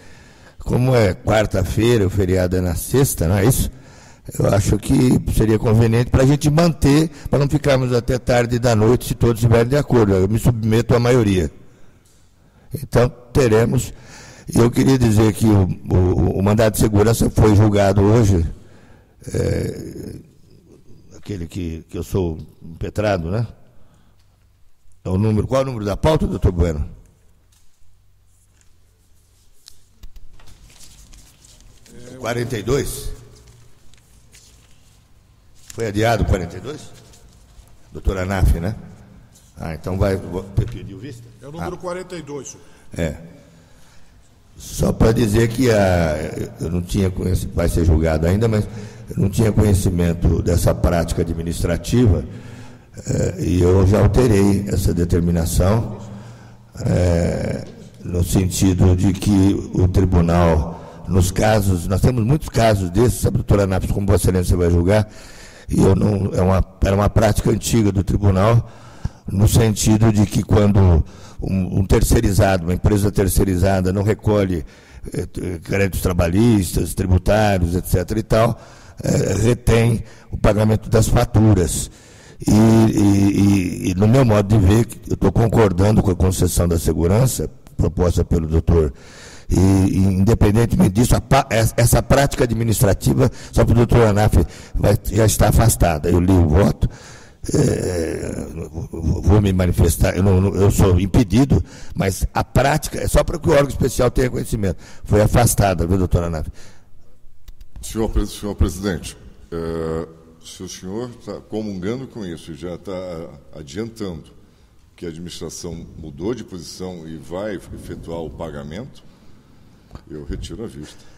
Como é quarta-feira, o feriado é na sexta, não é isso? eu acho que seria conveniente para a gente manter, para não ficarmos até tarde da noite, se todos estiverem de acordo. Eu me submeto à maioria. Então, teremos. E eu queria dizer que o mandado de segurança foi julgado hoje, aquele que eu sou impetrado, né? É o número, qual é o número da pauta, doutor Bueno? É 42? Foi adiado o 42? Doutora Anaf, né? Então vai. Pediu vista?
É o número 42,
senhor. Só para dizer que eu não tinha conhecimento, vai ser julgado ainda, mas eu não tinha conhecimento dessa prática administrativa, e eu já alterei essa determinação, no sentido de que o tribunal, nos casos, nós temos muitos casos desses, a doutora Anaf, como Vossa Excelência vai julgar, e era uma prática antiga do tribunal, no sentido de que quando um terceirizado, uma empresa terceirizada não recolhe créditos trabalhistas, tributários, etc. e tal, retém o pagamento das faturas. E no meu modo de ver, eu estou concordando com a concessão da segurança proposta pelo doutor. E, independentemente disso, essa prática administrativa, só para o doutor Anaf, já está afastada. Eu li o voto, vou me manifestar, eu sou impedido, mas a prática é só para que o órgão especial tenha conhecimento. Foi afastada, viu, doutor Anaf?
Senhor presidente, se o senhor está comungando com isso e já está adiantando que a administração mudou de posição e vai efetuar o pagamento, eu retiro a vista.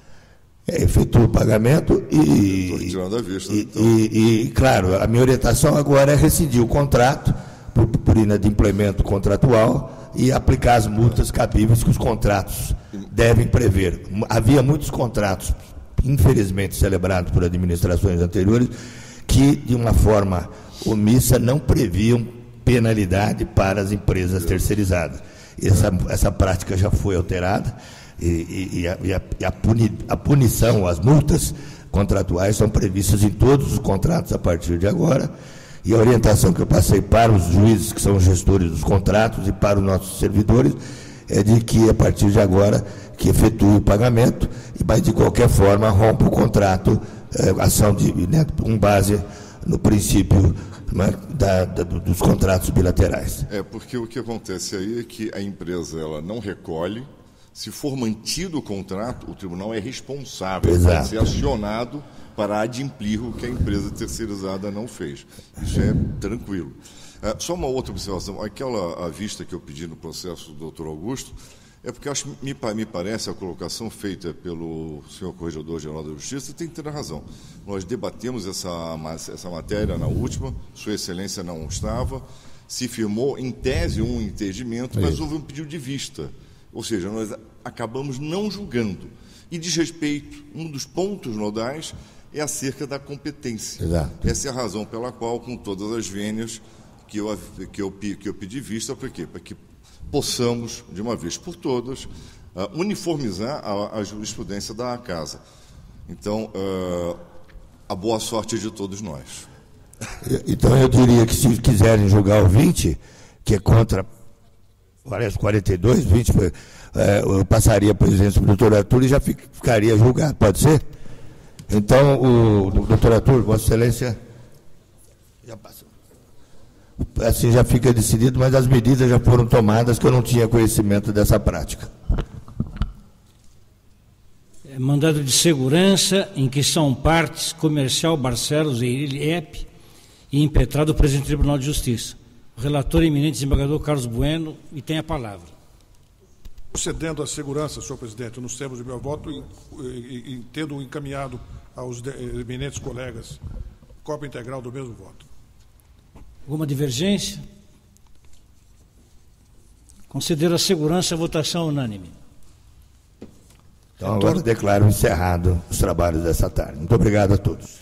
Efetua o pagamento e... Estou
retirando a vista.
E, claro, a minha orientação agora é rescindir o contrato por inadimplemento contratual e aplicar as multas cabíveis que os contratos devem prever. Havia muitos contratos, infelizmente, celebrados por administrações anteriores, que, de uma forma omissa, não previam penalidade para as empresas terceirizadas. Essa prática já foi alterada. E a punição, as multas contratuais são previstas em todos os contratos a partir de agora, e a orientação que eu passei para os juízes, que são os gestores dos contratos, e para os nossos servidores, é de que, a partir de agora, que efetue o pagamento, mas, de qualquer forma, rompa o contrato, ação com base no princípio, né, dos contratos bilaterais.
Porque o que acontece aí é que a empresa ela não recolhe. Se for mantido o contrato, o tribunal é responsável, vai ser acionado para adimplir o que a empresa terceirizada não fez. Isso é tranquilo. Só uma outra observação. Aquela vista que eu pedi no processo do doutor Augusto, é porque me parece a colocação feita pelo senhor Corregedor-Geral da Justiça tem que ter razão. Nós debatemos essa matéria na última, Sua Excelência não estava, se firmou em tese um entendimento, mas houve um pedido de vista. Ou seja, nós acabamos não julgando. E diz respeito, um dos pontos nodais é acerca da competência.
Exato.
Essa é a razão pela qual, com todas as vênias, que eu pedi vista, para quê? Para que possamos, de uma vez por todas, uniformizar a jurisprudência da casa. Então, a boa sorte de todos nós.
Então, eu diria que, se quiserem julgar o 20, que é contra... Parece 42, 20, eu passaria a presidência do doutor Arthur e já ficaria julgado, pode ser? Então, o doutor Arthur, Vossa Excelência, já passou. Assim já fica decidido, mas as medidas já foram tomadas, que eu não tinha conhecimento dessa prática.
Mandado de segurança em que são partes Comercial Barcelos e IEP e impetrado o presidente do Tribunal de Justiça. O relator eminente desembargador Carlos Bueno, e tem a palavra.
Procedendo à segurança, senhor presidente, nos termos do meu voto, e tendo encaminhado aos eminentes colegas cópia integral do mesmo voto.
Alguma divergência? Considero a segurança a votação unânime.
Então, agora declaro encerrado os trabalhos dessa tarde. Muito obrigado a todos.